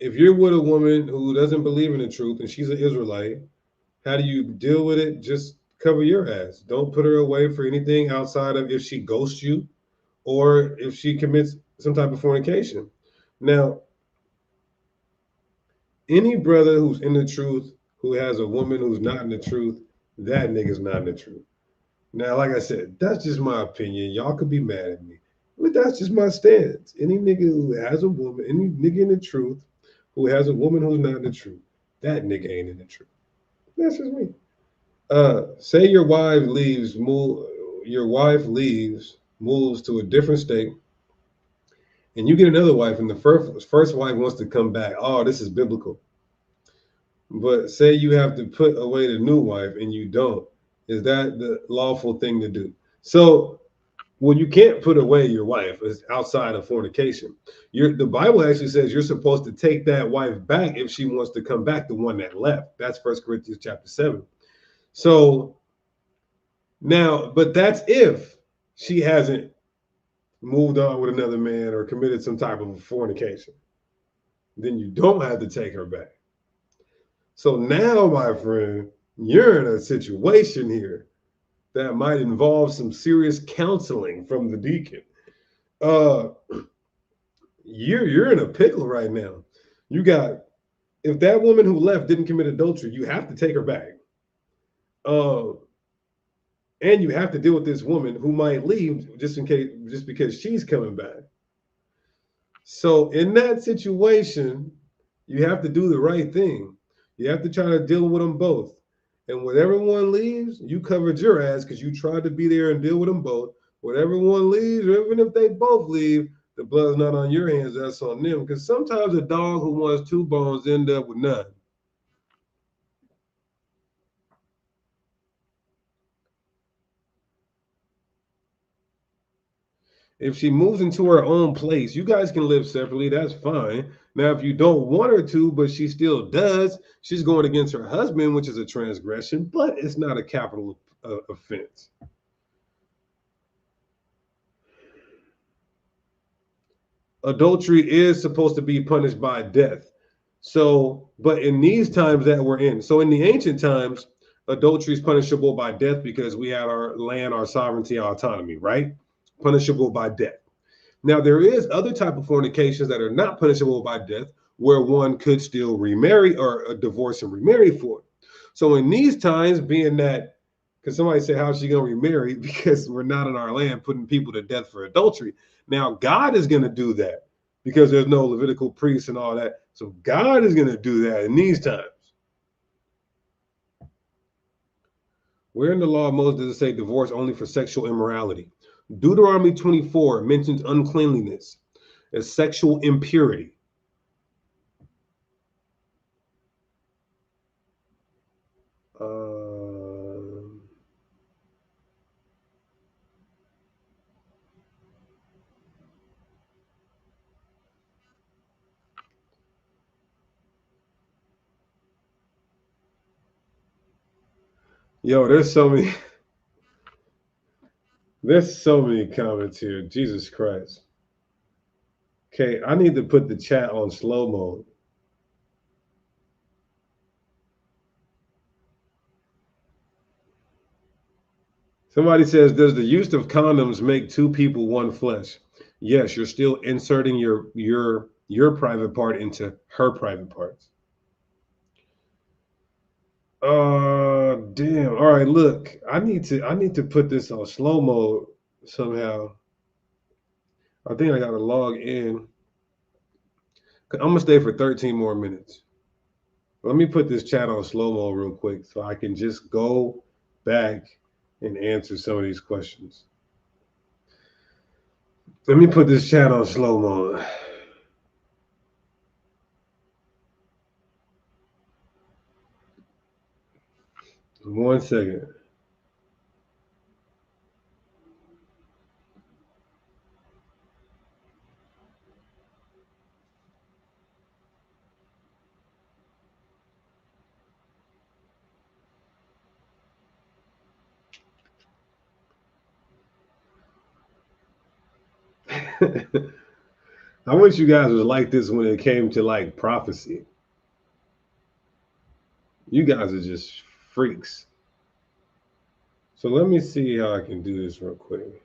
If you're with a woman who doesn't believe in the truth and she's an Israelite, how do you deal with it? Just cover your ass. Don't put her away for anything outside of if she ghosts you or if she commits some type of fornication. Now, any brother who's in the truth who has a woman who's not in the truth, that nigga's not in the truth. Now, like I said, that's just my opinion. Y'all could be mad at me, but that's just my stance. Any nigga who has a woman, any nigga in the truth who has a woman who's not in the truth, that nigga ain't in the truth. That's just me. Say your wife leaves, moves to a different state, and you get another wife, and the first wife wants to come back. Oh, this is biblical. But say you have to put away the new wife and you don't. Is that the lawful thing to do? So, well, you can't put away your wife. It's outside of fornication. The Bible actually says you're supposed to take that wife back if she wants to come back, the one that left. That's 1 Corinthians chapter 7. So now, but that's if she hasn't moved on with another man or committed some type of fornication. Then you don't have to take her back. So now, my friend, you're in a situation here that might involve some serious counseling from the deacon. You're in a pickle right now. If that woman who left didn't commit adultery, you have to take her back. And you have to deal with this woman who might leave just because she's coming back. So in that situation, you have to do the right thing. You have to try to deal with them both. And when everyone leaves, you covered your ass because you tried to be there and deal with them both. When everyone leaves, or even if they both leave, the blood's not on your hands, that's on them. Because sometimes a dog who wants two bones end up with none. If she moves into her own place, you guys can live separately. That's fine. Now, if you don't want her to, but she still does, she's going against her husband, which is a transgression, but it's not a capital offense. Adultery is supposed to be punished by death. So, but in these times that we're in, so in the ancient times, adultery is punishable by death because we had our land, our sovereignty, our autonomy, right? Punishable by death. Now, there is other type of fornications that are not punishable by death, where one could still remarry or divorce and remarry for. So in these times, being that, because somebody say, how's she going to remarry? Because we're not in our land putting people to death for adultery. Now, God is going to do that because there's no Levitical priests and all that. So God is going to do that in these times. Where in the law of Moses does it say divorce only for sexual immorality? Deuteronomy 24 mentions uncleanliness as sexual impurity. Yo, there's so many comments here. Jesus Christ. Okay, I need to put the chat on slow mode. Somebody says, does the use of condoms make two people one flesh? Yes, you're still inserting your private part into her private parts. Damn. All right, look, I need to put this on slow mode somehow. I think I gotta log in. I'm gonna stay for 13 more minutes. Let me put this chat on slow mo real quick so I can just go back and answer some of these questions. Let me put this chat on slow mo. One second. I wish you guys was like this when it came to like prophecy. You guys are just freaks. So let me see how I can do this real quick.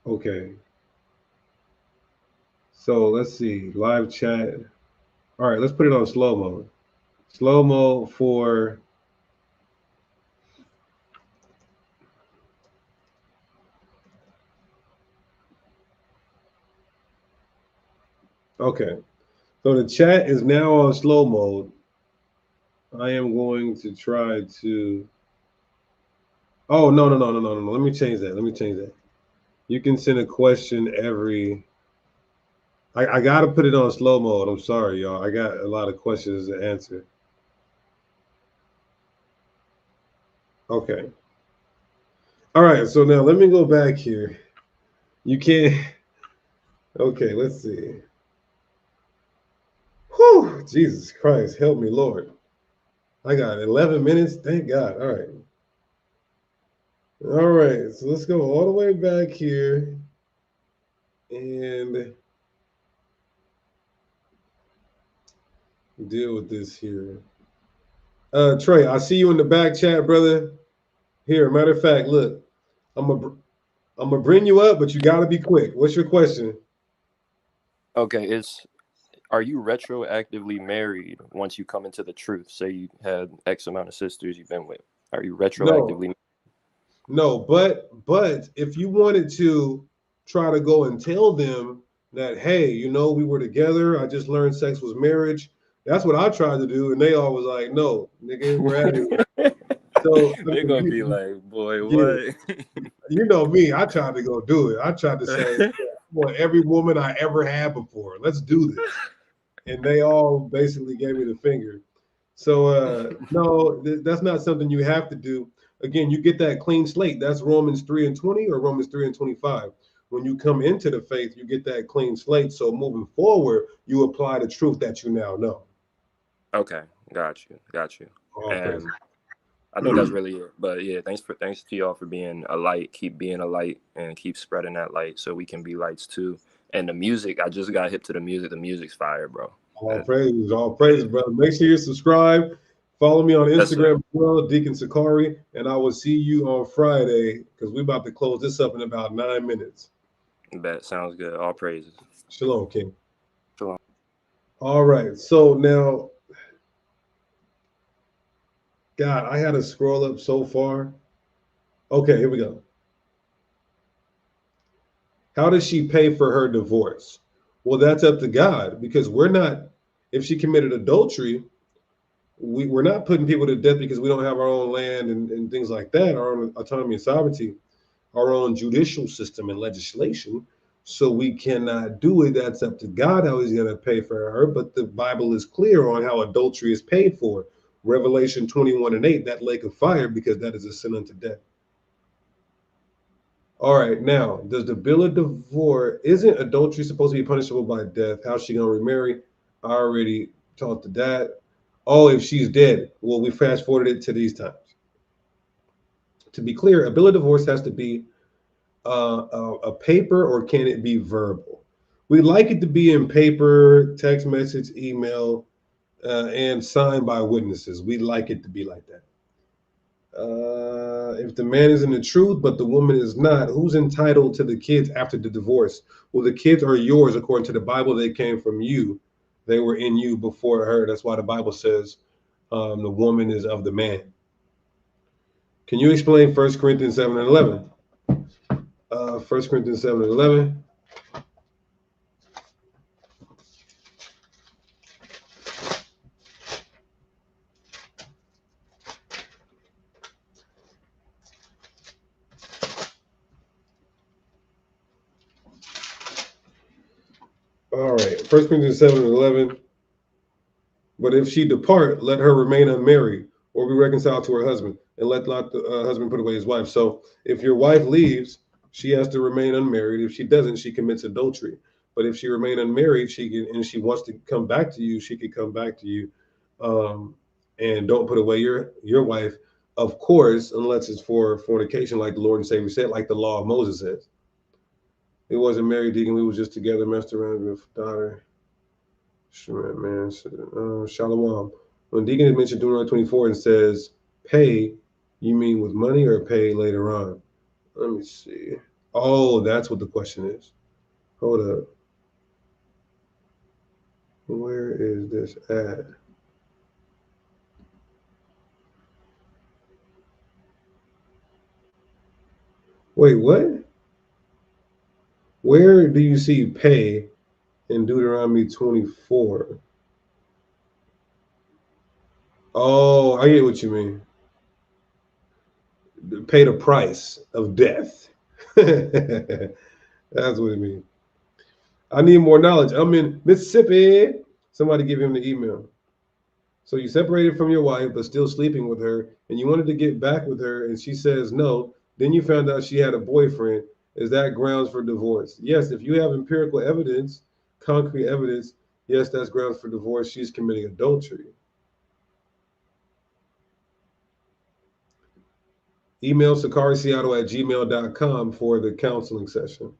Okay. So let's see, live chat. All right, let's put it on slow mo. Slow mo for okay. So the chat is now on slow mode. I am going to try to. Oh, no. Let me change that. You can send a question every. I got to put it on slow mode. I'm sorry, y'all. I got a lot of questions to answer. Okay. All right. So now let me go back here. You can't. Okay, let's see. Whew, Jesus Christ, help me, Lord. I got 11 minutes. Thank God. All right. All right. So let's go all the way back here. And deal with this here. Trey, I see you in the back chat, brother. Here, matter of fact, look, I'm gonna bring you up, but you gotta be quick. What's your question? Okay, are you retroactively married once you come into the truth? Say you had X amount of sisters you've been with. Are you retroactively? No, but if you wanted to try to go and tell them that, hey, you know, we were together, I just learned sex was marriage. That's what I tried to do, and they all was like, "No, nigga, we're out of here." So I They're mean, gonna be like, "Boy, yeah, what?" you know me. I tried to go do it. I tried to say, "I want every woman I ever had before. Let's do this," and they all basically gave me the finger. So no, that's not something you have to do. Again, you get that clean slate. That's Romans 3:20 or Romans 3:25. When you come into the faith, you get that clean slate. So moving forward, you apply the truth that you now know. Okay, got you. All praise. And I think that's really it. But yeah, thanks to y'all for being a light. Keep being a light and keep spreading that light so we can be lights too. And the music, I just got hip to the music. The music's fire, bro. All praises, brother. Make sure you subscribe. Follow me on Instagram as well, Deacon Sakari, and I will see you on Friday because we're about to close this up in about 9 minutes. Bet. Sounds good. All praises. Shalom, King. Shalom. All right. So now, God, I had to scroll up so far. Okay, here we go. How does she pay for her divorce? Well, that's up to God because we're not, if she committed adultery, we're not putting people to death because we don't have our own land and things like that, our own autonomy and sovereignty, our own judicial system and legislation. So we cannot do it. That's up to God how he's going to pay for her. But the Bible is clear on how adultery is paid for. Revelation 21:8, that lake of fire, because that is a sin unto death. All right, now, does the bill of divorce, isn't adultery supposed to be punishable by death? How's she going to remarry? I already talked to that. Oh, if she's dead. Well, we fast forwarded it to these times. To be clear, a bill of divorce has to be a paper, or can it be verbal? We like it to be in paper, text message, email, and signed by witnesses. We like it to be like that. If the man is in the truth, but the woman is not, who's entitled to the kids after the divorce? Well, the kids are yours according to the Bible. They came from you. They were in you before her. That's why the Bible says the woman is of the man. Can you explain 1 Corinthians 7:11? 1 Corinthians 7:11. All right, 1 Corinthians 7:11. But if she depart, let her remain unmarried or be reconciled to her husband, and let not the husband put away his wife. So if your wife leaves, she has to remain unmarried. If she doesn't, she commits adultery. But if she remain unmarried, she can, and she wants to come back to you, she could come back to you. And don't put away your wife, of course, unless it's for fornication, like the Lord and Savior said, like the law of Moses says. It wasn't married, Deacon. We was just together, messed around with daughter. Man, Shalom. When Deacon had mentioned Deuteronomy 24 and says, pay, you mean with money or pay later on? Let me see. Oh, that's what the question is. Hold up. Where is this at? Wait, what? Where do you see pay in Deuteronomy 24? Oh, I get what you mean. Pay the price of death. That's what it means. I need more knowledge. I'm in Mississippi. Somebody give him the email. So you separated from your wife, but still sleeping with her, and you wanted to get back with her, and she says no. Then you found out she had a boyfriend. Is that grounds for divorce? Yes, if you have empirical evidence, concrete evidence, yes, that's grounds for divorce. She's committing adultery. Email sakariseattle@gmail.com for the counseling session.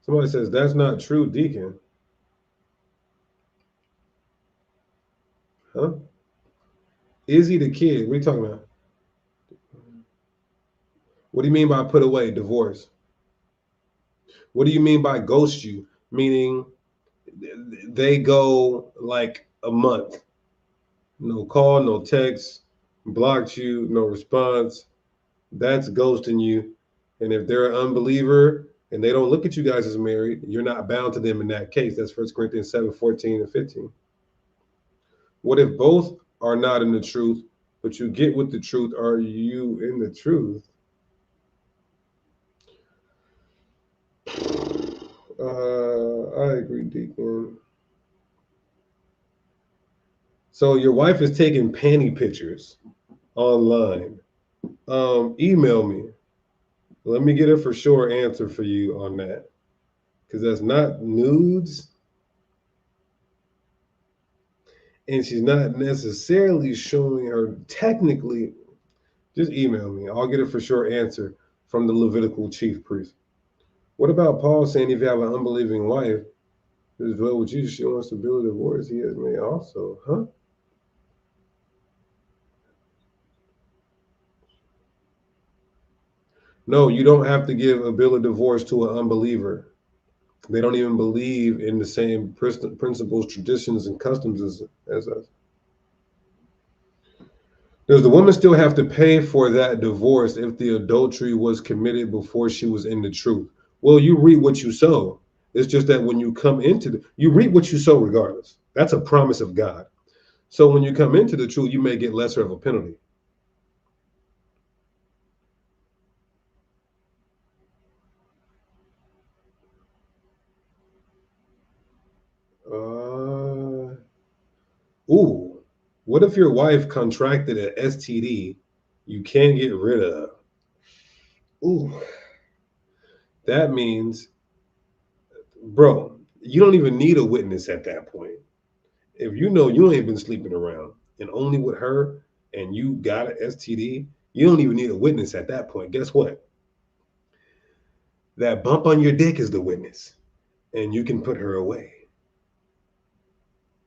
Somebody says, that's not true, Deacon. Huh? Izzy the kid, what are you talking about? What do you mean by put away, divorce? What do you mean by ghost you? Meaning they go like a month. No call, no text, blocked you, no response, that's ghosting you. And if they're an unbeliever and they don't look at you guys as married, you're not bound to them in that case. That's 1 Corinthians 7:14 and 15. What if both are not in the truth, but you get with the truth? Are you in the truth? I agree, Deacon. So your wife is taking panty pictures online. Email me. Let me get a for sure answer for you on that. Because that's not nudes. And she's not necessarily showing her technically. Just email me. I'll get a for sure answer from the Levitical chief priest. What about Paul saying if you have an unbelieving wife, as well with you, she wants to build a divorce, he has made also, huh? No, you don't have to give a bill of divorce to an unbeliever. They don't even believe in the same principles, traditions, and customs as us. Does the woman still have to pay for that divorce if the adultery was committed before she was in the truth? Well, you reap what you sow. It's just that when you come into you reap what you sow regardless. That's a promise of God. So when you come into the truth, you may get lesser of a penalty. Ooh, what if your wife contracted an STD you can't get rid of? Ooh, that means, bro, you don't even need a witness at that point. If you know you ain't been sleeping around and only with her and you got an STD, you don't even need a witness at that point. Guess what? That bump on your dick is the witness, and you can put her away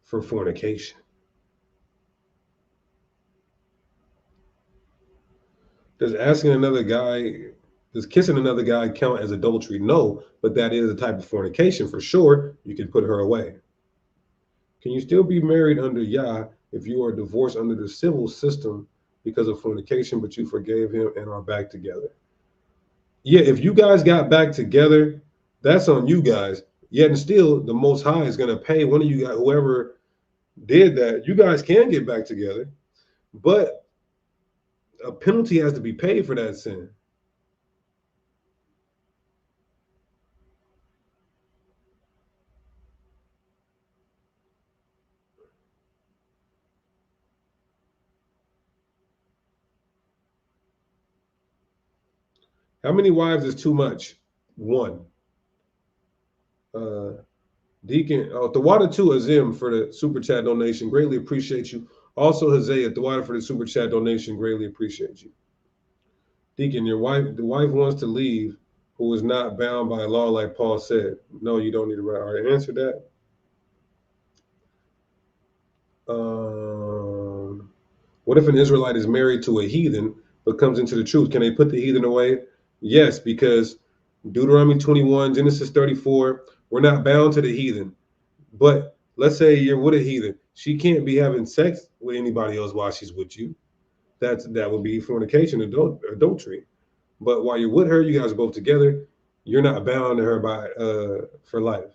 for fornication. Does asking another guy, does kissing another guy count as adultery? No, but that is a type of fornication for sure. You can put her away. Can you still be married under Yah if you are divorced under the civil system because of fornication, but you forgave him and are back together? Yeah, if you guys got back together, that's on you guys. Yet and still, the Most High is going to pay one of you guys, whoever did that. You guys can get back together, but a penalty has to be paid for that sin. How many wives is too much? One. Uh, Deacon, the water to Azim for the super chat donation. Greatly appreciate you. Also, Hosea, the water for the super chat donation. Greatly appreciate you. Deacon, the wife wants to leave, who is not bound by law, like Paul said. No, you don't need to write. All right, answer that. What if an Israelite is married to a heathen but comes into the truth? Can they put the heathen away? Yes, because Deuteronomy 21, Genesis 34, we're not bound to the heathen. But let's say you're with a heathen. She can't be having sex with anybody else while she's with you. That would be fornication, adultery. But while you're with her, you guys are both together. You're not bound to her by for life.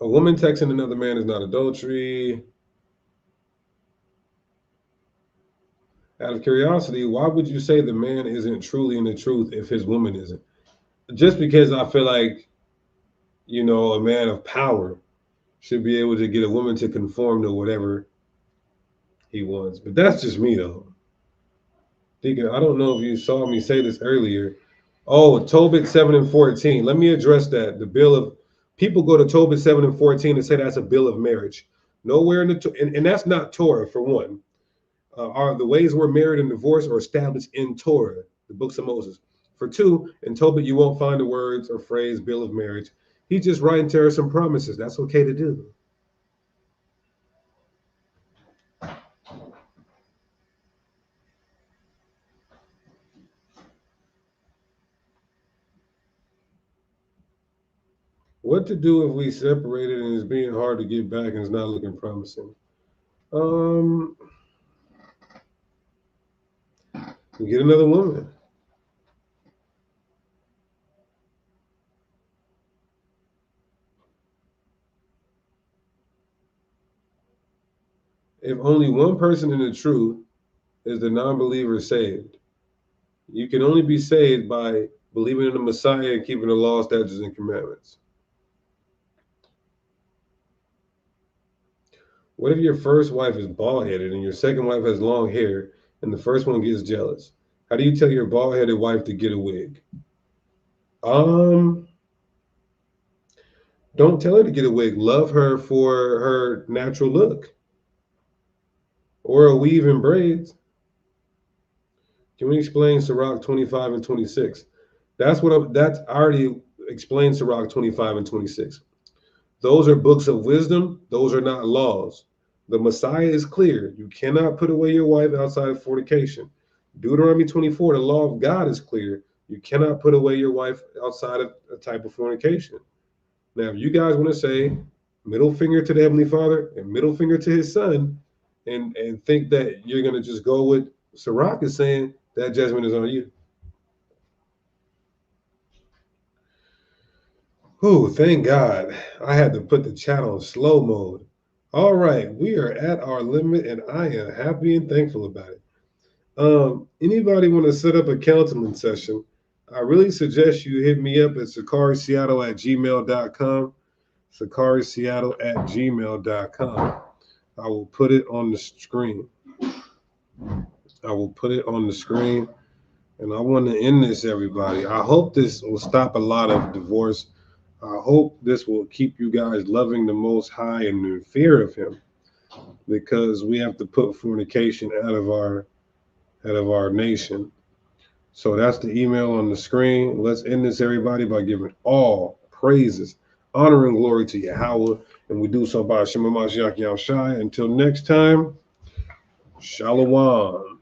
A woman texting another man is not adultery. Out of curiosity, why would you say the man isn't truly in the truth if his woman isn't? Just because I feel like, a man of power should be able to get a woman to conform to whatever he wants. But that's just me, though. Deacon, I don't know if you saw me say this earlier. Oh, Tobit 7 and 14. Let me address that. The bill of people go to Tobit 7 and 14 and say that's a bill of marriage. Nowhere in the and that's not Torah for one. Are the ways we're married and divorced are established in Torah, the books of Moses. For two, in Tobit you won't find the words or phrase bill of marriage. He's just writing to her some promises. That's okay to do. What to do if we separated and it's being hard to get back and it's not looking promising? Get another woman. If only one person in the truth is the non-believer saved, you can only be saved by believing in the Messiah and keeping the law, statutes, and commandments. What if your first wife is bald-headed and your second wife has long hair and the first one gets jealous? How do you tell your bald-headed wife to get a wig? Don't tell her to get a wig. Love her for her natural look. Or a weave and braids. Can we explain Sirach 25 and 26? That's I already explained Sirach 25 and 26. Those are books of wisdom. Those are not laws. The Messiah is clear. You cannot put away your wife outside of fornication. Deuteronomy 24, the law of God is clear. You cannot put away your wife outside of a type of fornication. Now, if you guys want to say middle finger to the Heavenly Father and middle finger to his son and think that you're going to just go with Sirach is saying, that judgment is on you. Oh, thank God. I had to put the chat on slow mode. All right, we are at our limit, and I am happy and thankful about it. Anybody want to set up a counseling session? I really suggest you hit me up at sakariseattle@gmail.com. sakariseattle@gmail.com. I will put it on the screen. And I want to end this, everybody. I hope this will stop a lot of divorce. I hope this will keep you guys loving the Most High and in fear of him, because we have to put fornication out of our nation. So that's the email on the screen. Let's end this, everybody, by giving all praises, honor, and glory to Yahweh. And we do so by Shema Mashiach Yahushai. Until next time, Shalom.